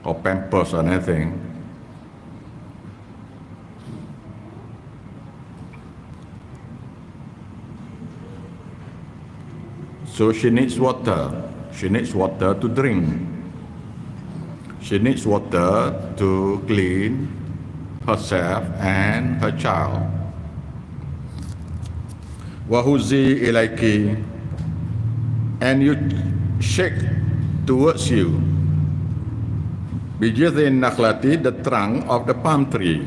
[SPEAKER 1] or Pampers or anything. So she needs water. She needs water to drink. She needs water to clean herself and her child. Wahuzi ilaiki, and you shake towards you, bijidhin nakhlati, the trunk of the palm tree.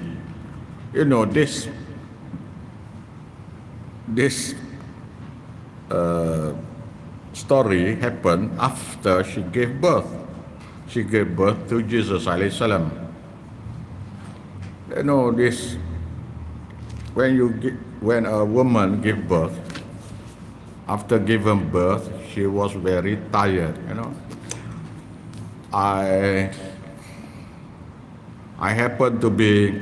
[SPEAKER 1] You know, this story happened after she gave birth. She gave birth to Jesus alayhi salam. You know, this, when a woman gives birth, after giving birth, she was very tired, I happened to be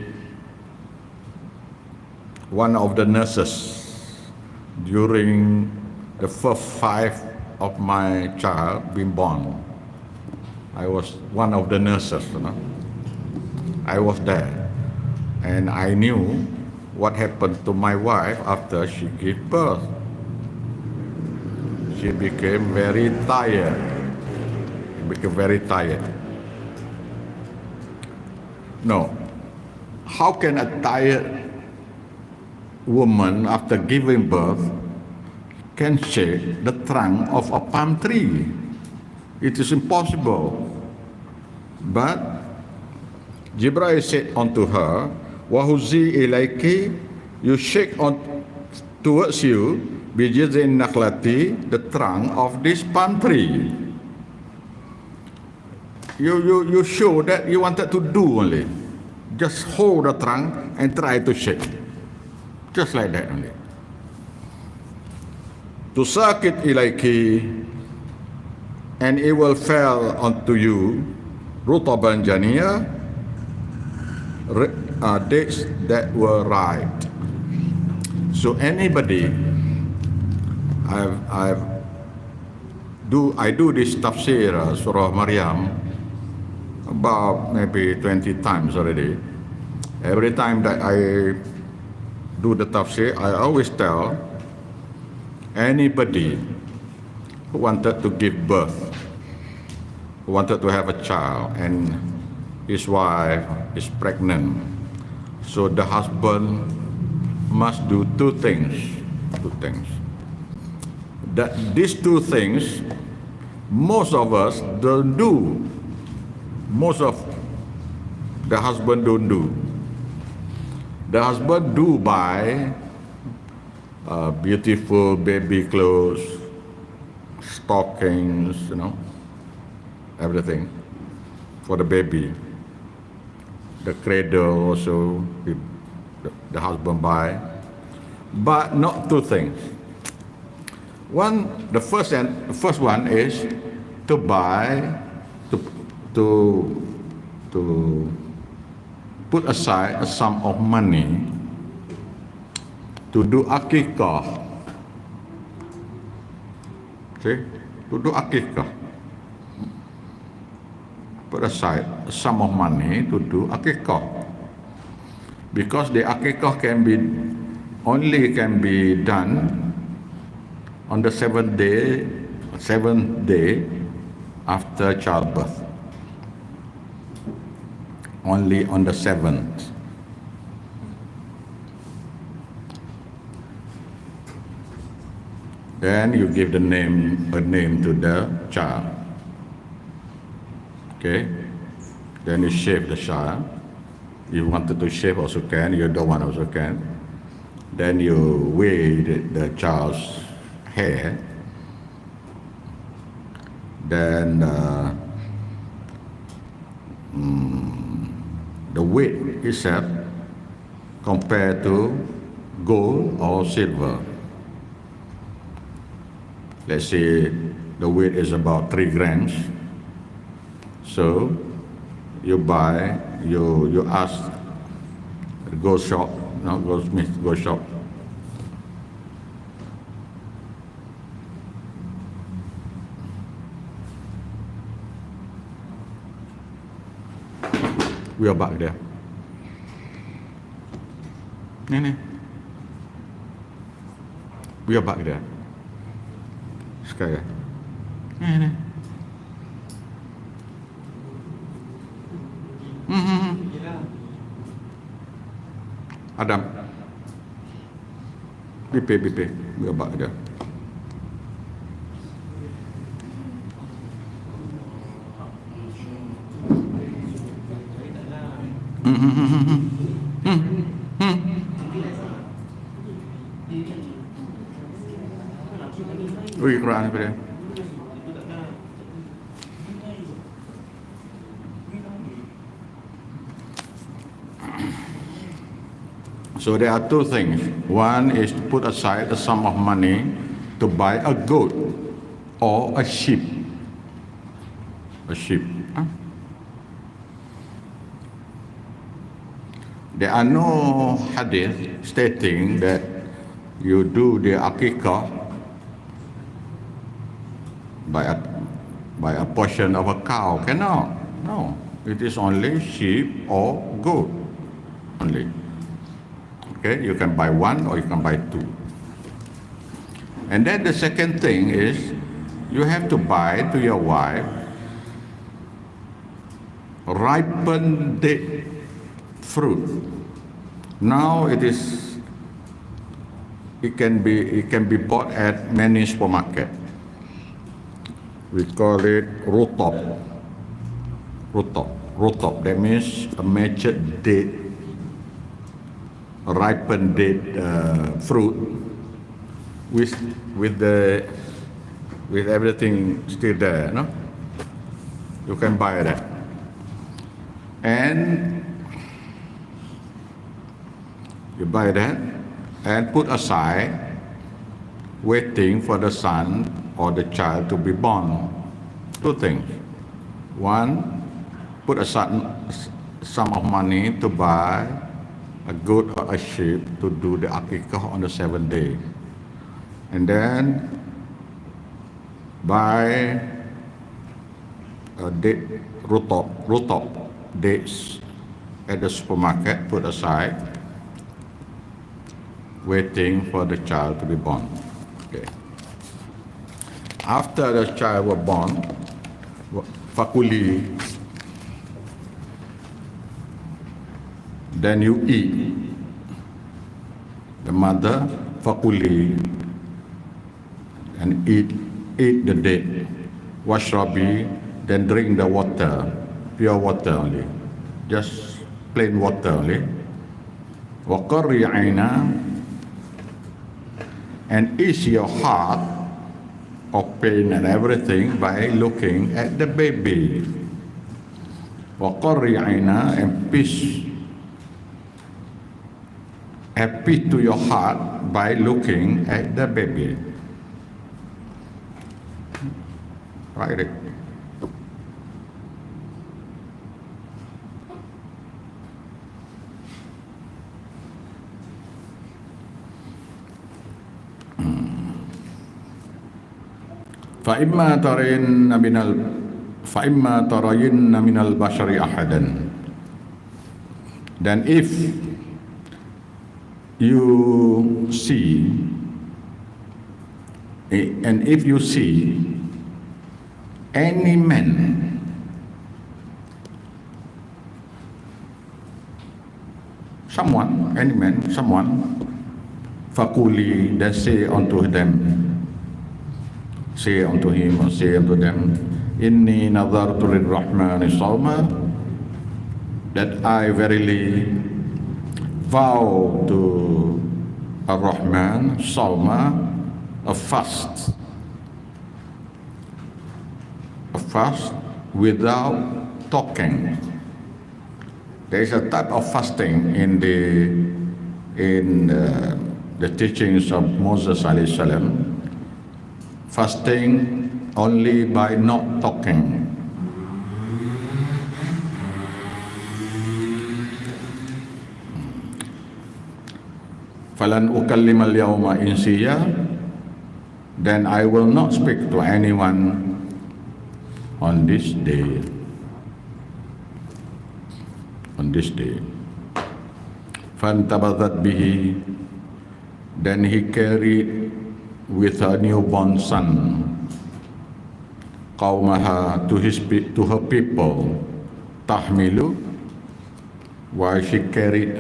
[SPEAKER 1] one of the nurses during the first 5 of my child being born. I was one of the nurses, I was there. And I knew what happened to my wife after she gave birth. She became very tired. No. How can a tired woman after giving birth can shake the trunk of a palm tree? It is impossible. But Jibril said unto her, Wahuzi ilaiki, you shake on towards you, bijizin nakhlati, the trunk of this palm tree. You show that you wanted to do only. Just hold the trunk and try to shake. Just like that only. Tusakit ilaiki, and it will fall unto you, rutaban janiya, dates that were ripe. So anybody, I do this Tafsir Surah Maryam about maybe 20 times already. Every time that I do the Tafsir, I always tell anybody who wanted to give birth, who wanted to have a child, and his wife is pregnant, so the husband must do two things. That these two things, most of us don't do. Most of the husband don't do. The husband do buy beautiful baby clothes, stockings, everything for the baby. The cradle also the husband buy, but not two things. The first one is to buy, to put aside a sum of money to do akikah. See, to do akikah. Put aside a sum of money to do akikah, because the akikah can be done on the seventh day after childbirth. Only on the 7th. Then you give a name to the child. Okay? Then you shave the child. You wanted to shave also can, you don't want also can. Then you weigh the child's hair. Then the weight itself compared to gold or silver. Let's say the weight is about 3 grams. So you buy, you ask the gold shop, no, goldsmith, gold shop. We are back there. Ni. We are back there. Sekarang. Ni. Adam. BP. We are back there. Ui, Quran apa dia? So there are 2 things. One is to put aside a sum of money to buy a goat or a sheep. A sheep. Huh? There are no hadith stating that you do the akikah by a portion of a cow. Cannot. No. It is only sheep or goat. Only. Okay, you can buy 1 or you can buy 2. And then the second thing is you have to buy to your wife ripened date fruit. Now it can be bought at many supermarket. We call it rutop. That means a matured date, ripened date fruit with everything still there. No, you can buy that, and you buy that and put aside, waiting for the son or the child to be born. 2 things. One, put aside sum of money to buy a goat or a sheep to do the akikah on the 7th day. And then buy a date, rutop dates at the supermarket, put aside, waiting for the child to be born. Okay. After the child was born, fakuli, then you eat. The mother fakuli and eat the date. Washrabi, then drink the water, pure water only, just plain water only. Waqarri aina, and ease your heart of pain and everything by looking at the baby. Waqarri aina, and peace, happy to your heart by looking at the baby. Right, Rick? فإما ترين من البشر أحدا. Then if you see, and if you see any man someone, fakuli, then say unto him or say unto them, Inni nadartu lirrahmani sawma, that I verily vow to Ar-Rahman sawma, a fast without talking. There is a type of fasting in the teachings of Moses alayhi salam. Fasting only by not talking. Falan ukallima al-yawma insiya, then I will not speak to anyone on this day. On this day. Fantabadat bihi, then he carried with her newborn son qawmaha to her people, tahmilu, while she carried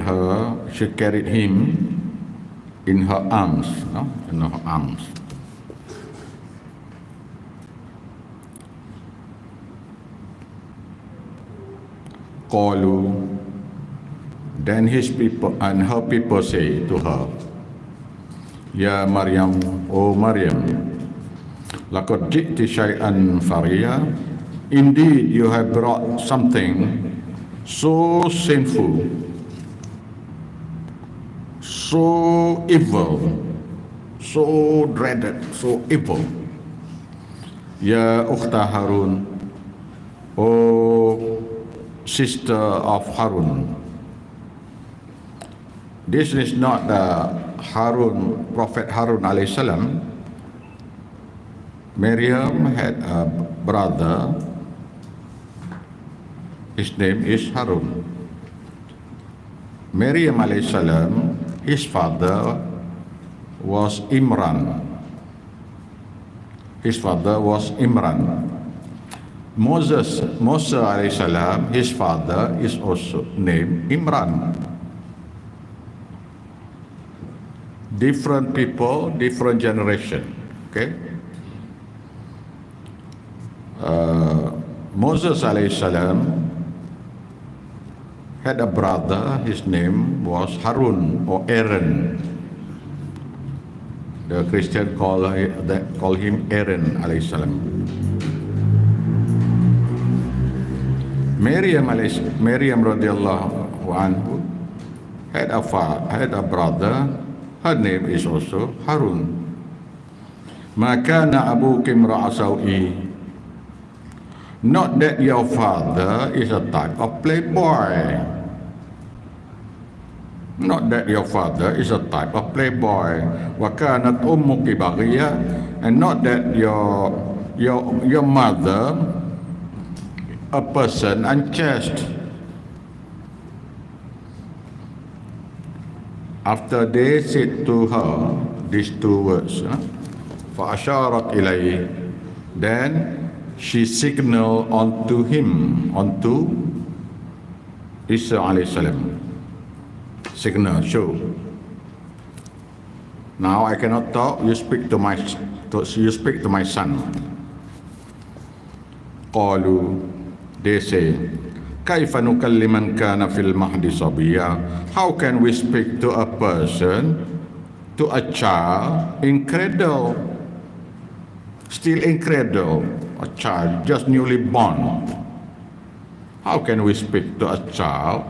[SPEAKER 1] him in her arms, no? In her arms. Qalu, then his people and her people say to her, Ya Maryam, O Maryam, laqad ji'ti shay'an fariya, indeed you have brought something so sinful, so evil, so dreaded, so evil. Ya Ukhta Harun, O sister of Harun. This is not Harun, Prophet Harun alayhi salam. Maryam had a brother. His name is Harun. Maryam alayhi salam, his father was Imran. His father was Imran. Moses alayhi salam, his father is also named Imran. Different people, different generation. Okay. Moses alayhi salam had a brother. His name was Harun or Aaron. The Christian call him Aaron alayhi salam. Maryam radiallahu anhu had a brother. Her name is also Harun. Ma kana abuki imra'a sawi. Not that your father is a type of playboy. Not that your father is a type of playboy. Wa kanat ummuki baghiya, and not that your mother a person unchaste. After they said to her these two words, فَأَشَارَتْ إِلَيْهِ, then she signaled unto him, unto Isa alayhi salam. Signal, show. Now I cannot talk, you speak to my son. قالوا, they say, كيف نكلم كان في المهد صبيا? How can we speak to a person, to a child in cradle, still in cradle, a child just newly born? How can we speak to a child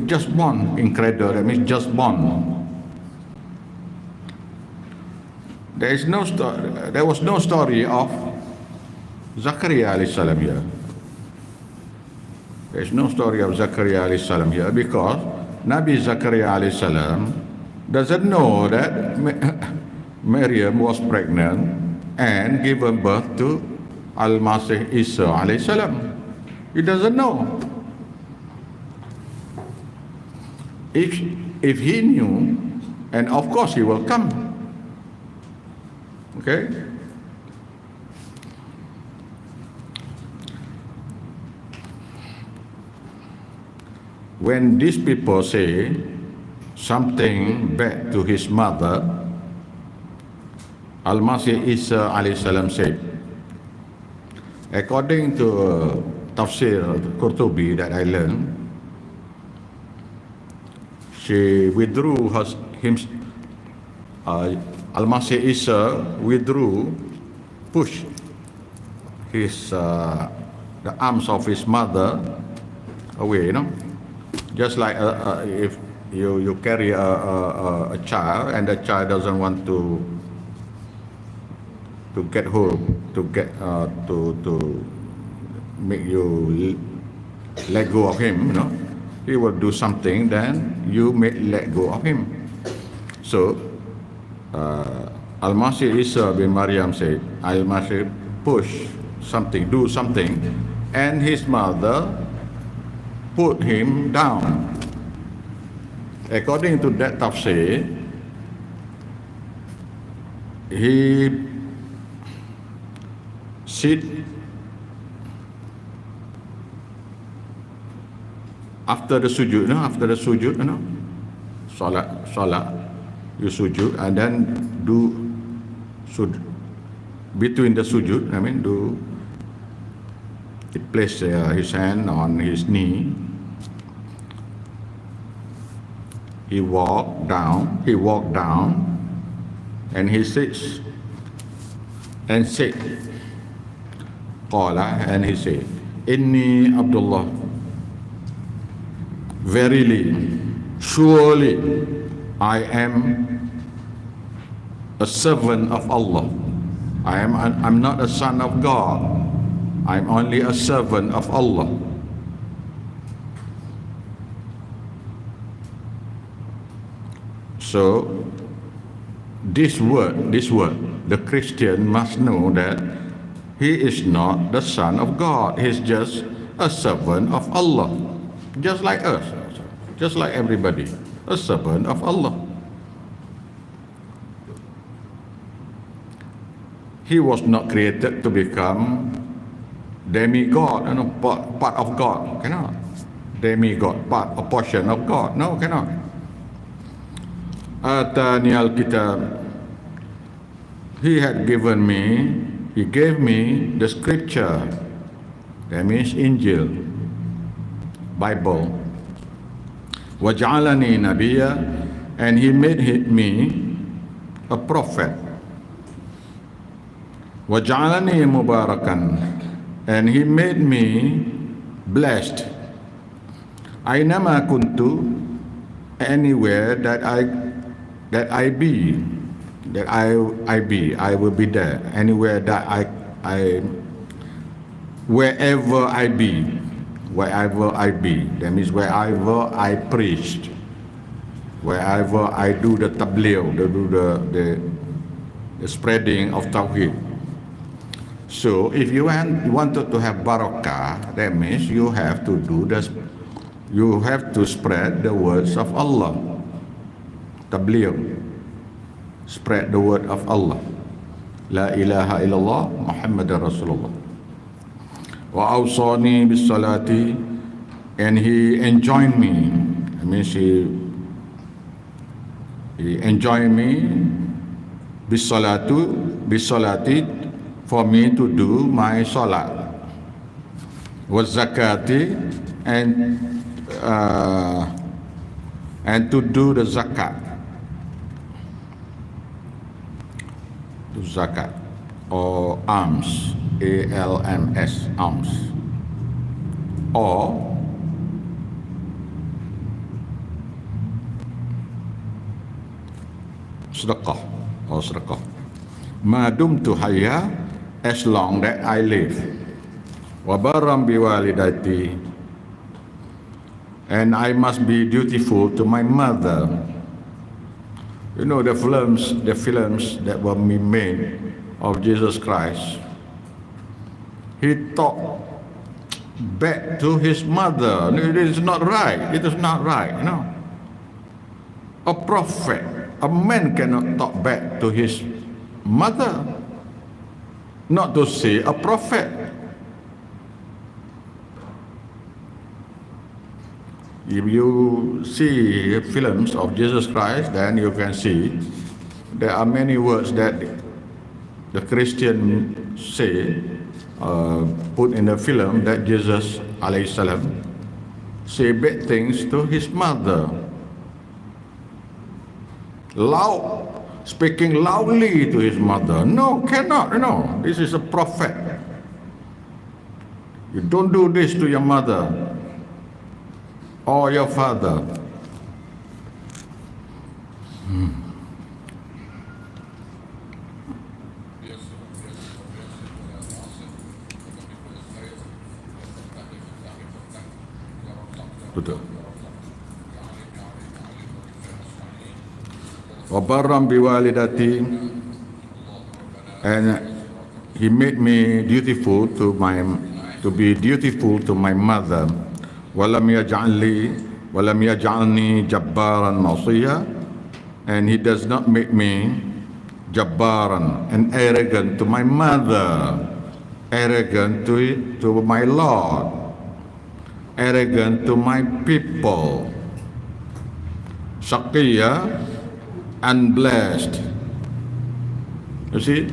[SPEAKER 1] just born in cradle? That means just born. There was no story of Zakaria alayhi salam here. There is no story of Zakaria alayhi salam here because Nabi Zakaria alayhi salam doesn't know that Maryam was pregnant and given birth to Al-Masih Isa alayhi salam. He doesn't know. If he knew, and of course he will come. Okay? When these people say something bad to his mother, Al-Masih Isa alayhi salam said, according to Tafsir Qurtubi that I learned, she withdrew Al-Masih Isa pushed the arms of his mother away, Just like if you carry a child and the child doesn't want to get home, to make you let go of him, he will do something, then you may let go of him. So Al-Masih Isa bin Maryam said, Al-Masih push something, do something, and his mother put him down. According to that tafsir, he sit after the sujud, salat, you sujud, and then do between the sujud, he place his hand on his knee. He walked down, and he sits and said, Qala, and he said, Inni Abdullah, verily, surely, I am a servant of Allah. I'm not a son of God. I'm only a servant of Allah. So, this word, the Christian must know that he is not the son of God. He's just a servant of Allah. Just like us, just like everybody, a servant of Allah. He was not created to become demigod, part of God. Cannot. Demigod, part, a portion of God. No, cannot. Atani al-kitab. He gave me the scripture. That means Injil, Bible. Waj'alani nabiyya, and he made me a prophet. Waj'alani mubarakan, and he made me blessed. Aynama kuntu, anywhere that I be, I will be there. Anywhere that wherever I be, that means wherever I preached, wherever I do the tabligh, the spreading of Tawheed. So if you wanted to have barakah, that means you have to do this. You have to spread the words of Allah. Tabligh. Spread the word of Allah. La ilaha illallah Muhammadar Rasulullah. Wa awsani bis salati, and he enjoined me. That means he enjoined me bis salati, for me to do my salat. Was zakati, and to do the zakat. To zakat or alms, ALMS, alms, or sedekah. Ma dumtu hayya, as long that I live. Wa barram bi walidati, and I must be dutiful to my mother. You know the films that were made of Jesus Christ. He talked back to his mother. It is not right. It is not right. A prophet, a man cannot talk back to his mother. Not to say a prophet. If you see films of Jesus Christ, then you can see there are many words that the Christian say, put in the film, that Jesus alayhi salam say bad things to his mother. Speaking loudly to his mother. No, cannot, this is a prophet. You don't do this to your mother. or your father. Betul. Wa barram biwalidati, and he made me dutiful to be dutiful to my mother. Walam yaj'alni jabbaran masiya, and he does not make me jabbaran and arrogant to my mother, arrogant to my Lord, arrogant to my people, shaqiya, unblessed. You see,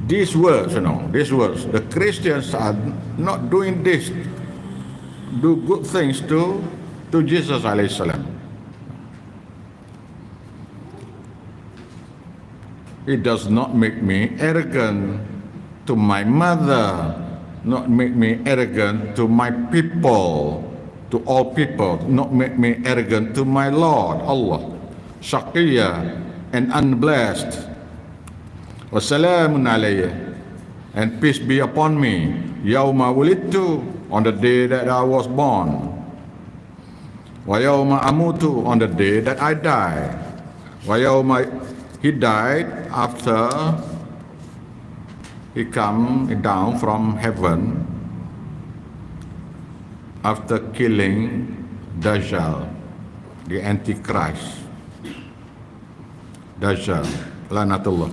[SPEAKER 1] these words, the Christians are not doing this, do good things to Jesus alayhi salam. It does not make me arrogant to my mother, not make me arrogant to my people, to all people, not make me arrogant to my Lord, Allah, shaqiya and unblessed. Wassalamun alayya, and peace be upon me, yawma wulidtu, on the day that I was born, wa yawma amutu, on the day that I die, wa yawma, he died after he come down from heaven after killing Dajjal, the Antichrist. Dajjal, lanatullah.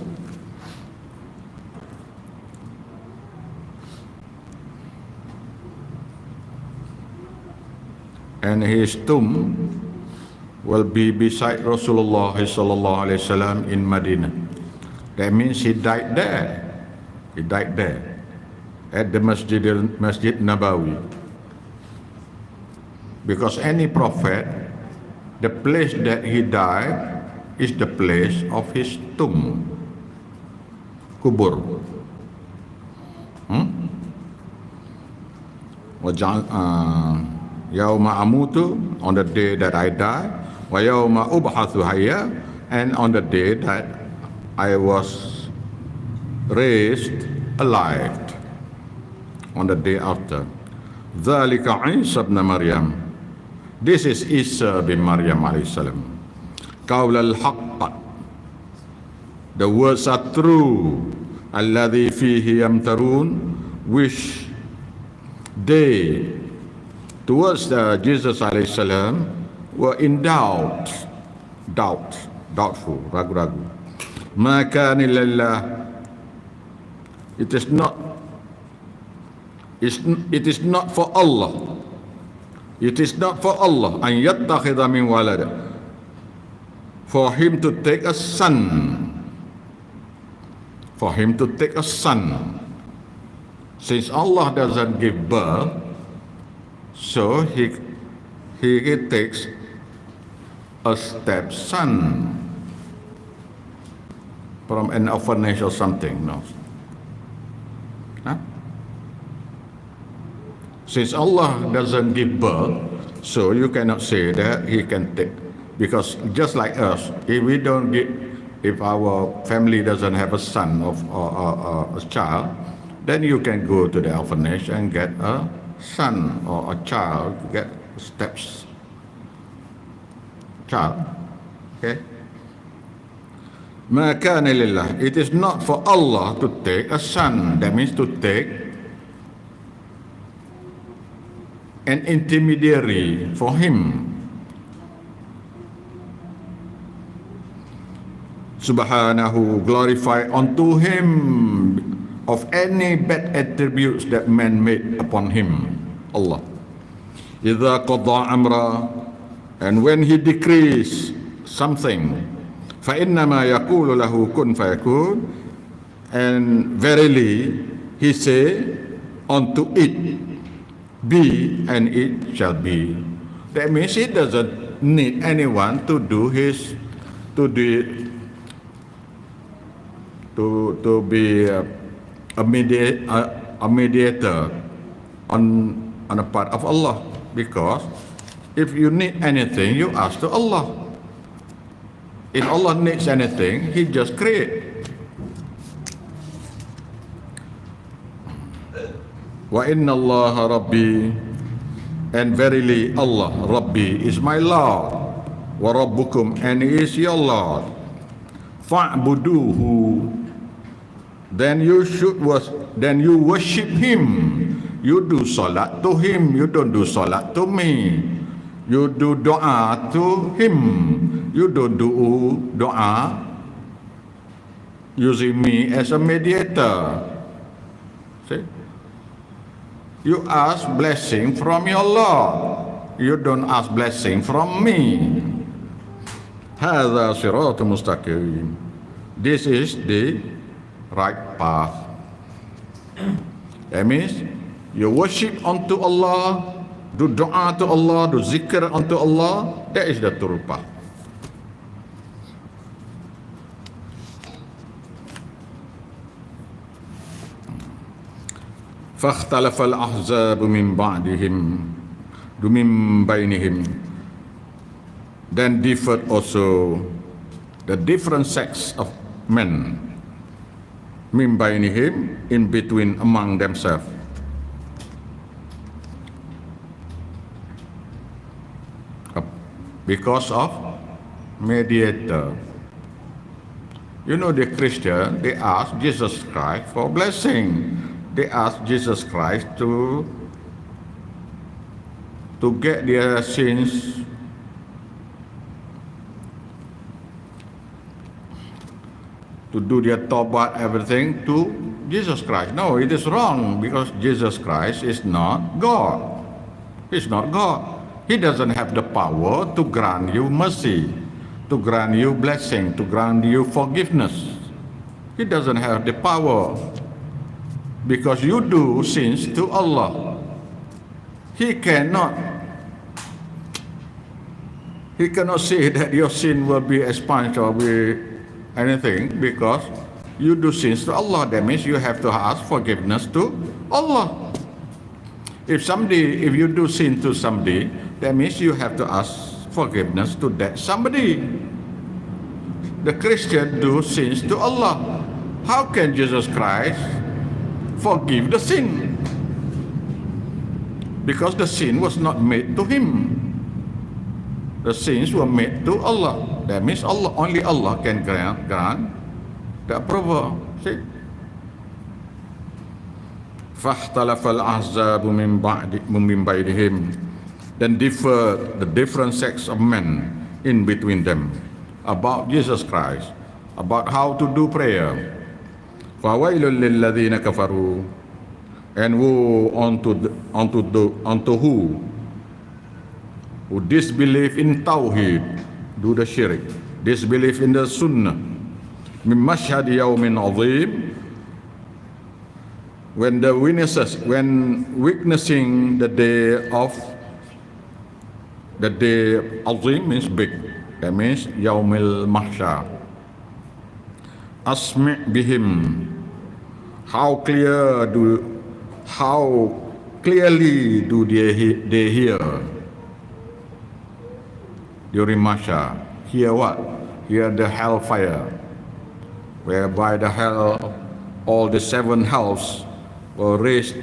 [SPEAKER 1] And his tomb will be beside Rasulullah sallallahu alaihi wasallam in Madinah. That means he died there. He died there at the Masjid Nabawi. Because any prophet, the place that he died is the place of his tomb, kubur. Yawma amutu, on the day that I die, wa yawma ubhathu hayya, and on the day that I was raised alive, on the day after. Dhalika Isa ibn Maryam. This is Isa bin Maryam alayhi salam. Qawl al-haqq. The words are true. Alladhi fihi yamtarun, which they towards Jesus alayhi salam were in doubtful, ragu-ragu. Ma kana lillah, it is not for Allah. It is not for Allah an yattakhidha min walada, for him to take a son. For him to take a son. Since Allah doesn't give birth, so he takes a stepson from an orphanage or something. No. Huh? Since Allah doesn't give birth, so you cannot say that he can take. Because just like us, if our family doesn't have a son or a child, then you can go to the orphanage and get a son or a child, get steps child. Okay. Ma kana lillah, it is not for Allah to take a son. That means to take an intermediary for him. Subhanahu, glorify unto him of any bad attributes that man made upon him, Allah. Idza qada amra, and when he decrees something, fa innama yaqulu lahu kun fayakun, and verily he say unto it, be, and it shall be. That means he doesn't need anyone to do his, to do it, to be a mediator on the part of Allah, because If you need anything, you ask to Allah. If Allah needs anything, He just create. Wa inna Allah Rabbi, and verily Allah, Rabbi, is my Lord. Wa Rabbukum, and He is your Lord. Fa'buduhu, then you worship Him. You do salat to Him. You don't do salat to me. You do doa to Him. You don't do doa using me as a mediator. See? You ask blessing from your Lord. You don't ask blessing from me. Hadza siratul mustaqim. This is the right path. That means you worship unto Allah, do doa to Allah, do zikr unto Allah. That is the true path. فاختلف الأحزاب من بعدهم من بينهم. Then differed also the different sects of men min bainihim, in between, among themselves. Because of mediator. You know, the Christian, they ask Jesus Christ for blessing. They ask Jesus Christ to get their sins to do their taubat, everything to Jesus Christ. No, it is wrong, because Jesus Christ is not God. He's not God. He doesn't have the power to grant you mercy, to grant you blessing, to grant you forgiveness. He doesn't have the power, because you do sins to Allah. He cannot say that your sin will be expunged or be anything, because you do sins to Allah. That means you have to ask forgiveness to Allah. If you do sin to somebody, that means you have to ask forgiveness to that somebody. The Christian do sins to Allah. How can Jesus Christ forgive the sin? Because the sin was not made to Him. The sins were made to Allah. That means only Allah can grant the approval. See? فَاخْتَلَفَ الْأَحْزَابُ مِنْ بَعْدِهِمْ. Then differed the different sects of men in between them about Jesus Christ, about how to do prayer. فَوَيْلٌ لِلَّذِينَ كَفَرُوا. And woe unto who disbelieve in Tawheed, do the Shirk, disbelieve in the Sunnah. مِنْ مَشْهَدِ يَوْمٍ عَظِيمٍ. When witnessing the day Azim means big. That means Yaumil Mahsyar. Asmi' bihim. How clearly do they hear during Mahsyar? Hear what? Hear the hellfire, whereby the hell, all the seven hells were raised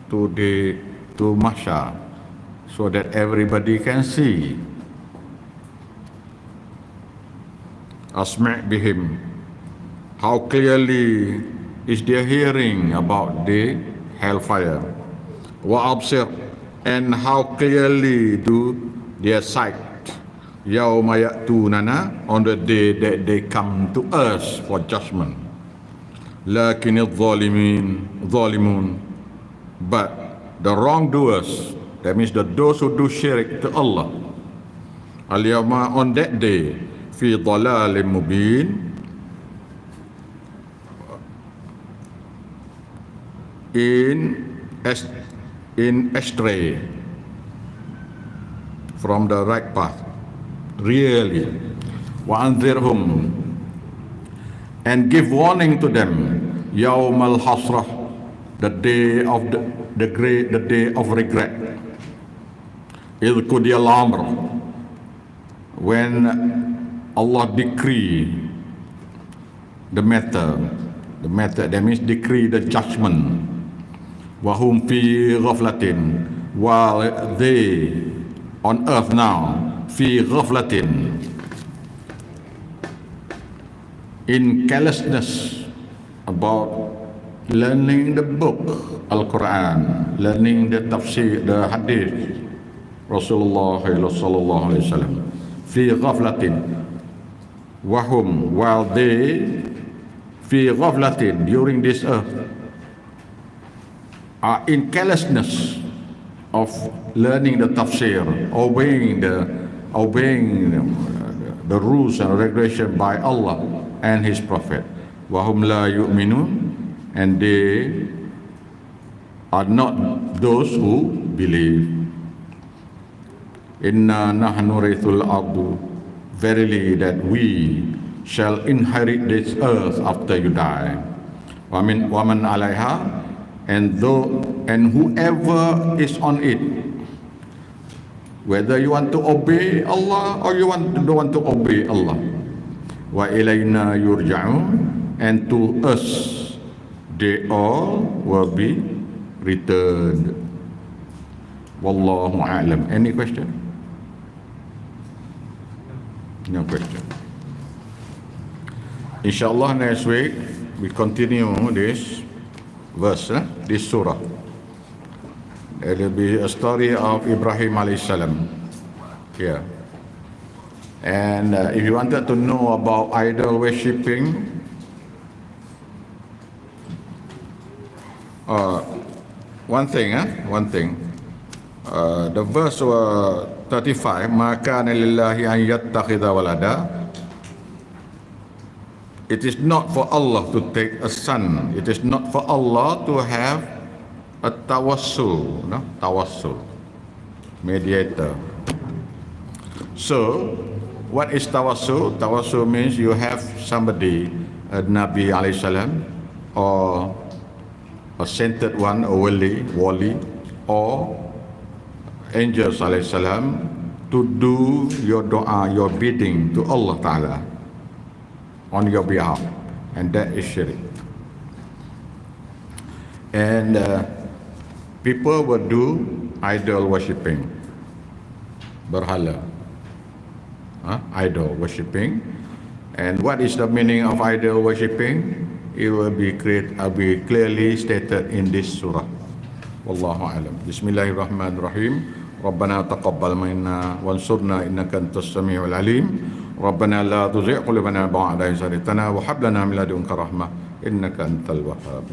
[SPEAKER 1] to Mahsyar, so that everybody can see. Asmi' bihim. How clearly is their hearing about the hellfire. Wa absir. And how clearly do their sight. Yawma ya'tunana, on the day that they come to us for judgment. Lakin al-zalimun, but the wrongdoers, that means those who do shirk to Allah, al-yawma, on that day, fi dhalalim mubin, in astray from the right path, really. Wa anzirhum, and give warning to them, Yawm al-Hasrah, the day of the day of regret. إذ قضي الأمر, when Allah decree the matter, that means decree the judgment. Wahum fi ghaflatin, while they on earth now, fi ghaflatin, in carelessness about learning the book Al-Quran, learning the tafsir, the hadith Rasulullah sallallahu alaihi wasallam. Fi ghaflatin, wahum, while they fi ghaflatin, during this earth, are in carelessness of learning the tafsir, obeying the rules and regulation by Allah and His Prophet. Wahum la yu'minun, and they are not those who believe. Inna nahnu rithul ardu, verily that we shall inherit this earth after you die. Waman alaiha, and whoever is on it, whether you want to obey Allah or you don't want to obey Allah. Wa ilayna yurja'un, and to us they all will be returned. Wallahu a'lam. Any question? No question. Inshallah, next week we continue this verse, this surah. There will be a story of Ibrahim alayhi salam here. And if you wanted to know about idol worshipping, one thing, the verse 35, ma kana lillahi an yattakhidha walada. It is not for Allah to take a son. It is not for Allah to have a tawassul, tawassul, mediator. So, what is tawassul? Tawassul means you have somebody, a Nabi alayhi salam, or a sainted one, a wali, or angels alayhi salam, to do your dua, your bidding to Allah Ta'ala on your behalf, and that is shirk. And people will do idol worshipping, berhala, idol worshipping. And what is the meaning of idol worshipping? It will be clearly stated in this surah. Wallahu alam. Bismillahirrahmanirrahim. ربنا تقبل منا وانصرنا إنك أنت السميع العليم. ربنا لا تزغ قلوبنا بعد إذ هديتنا وهب لنا من لدنك رحمة إنك أنت الوهاب.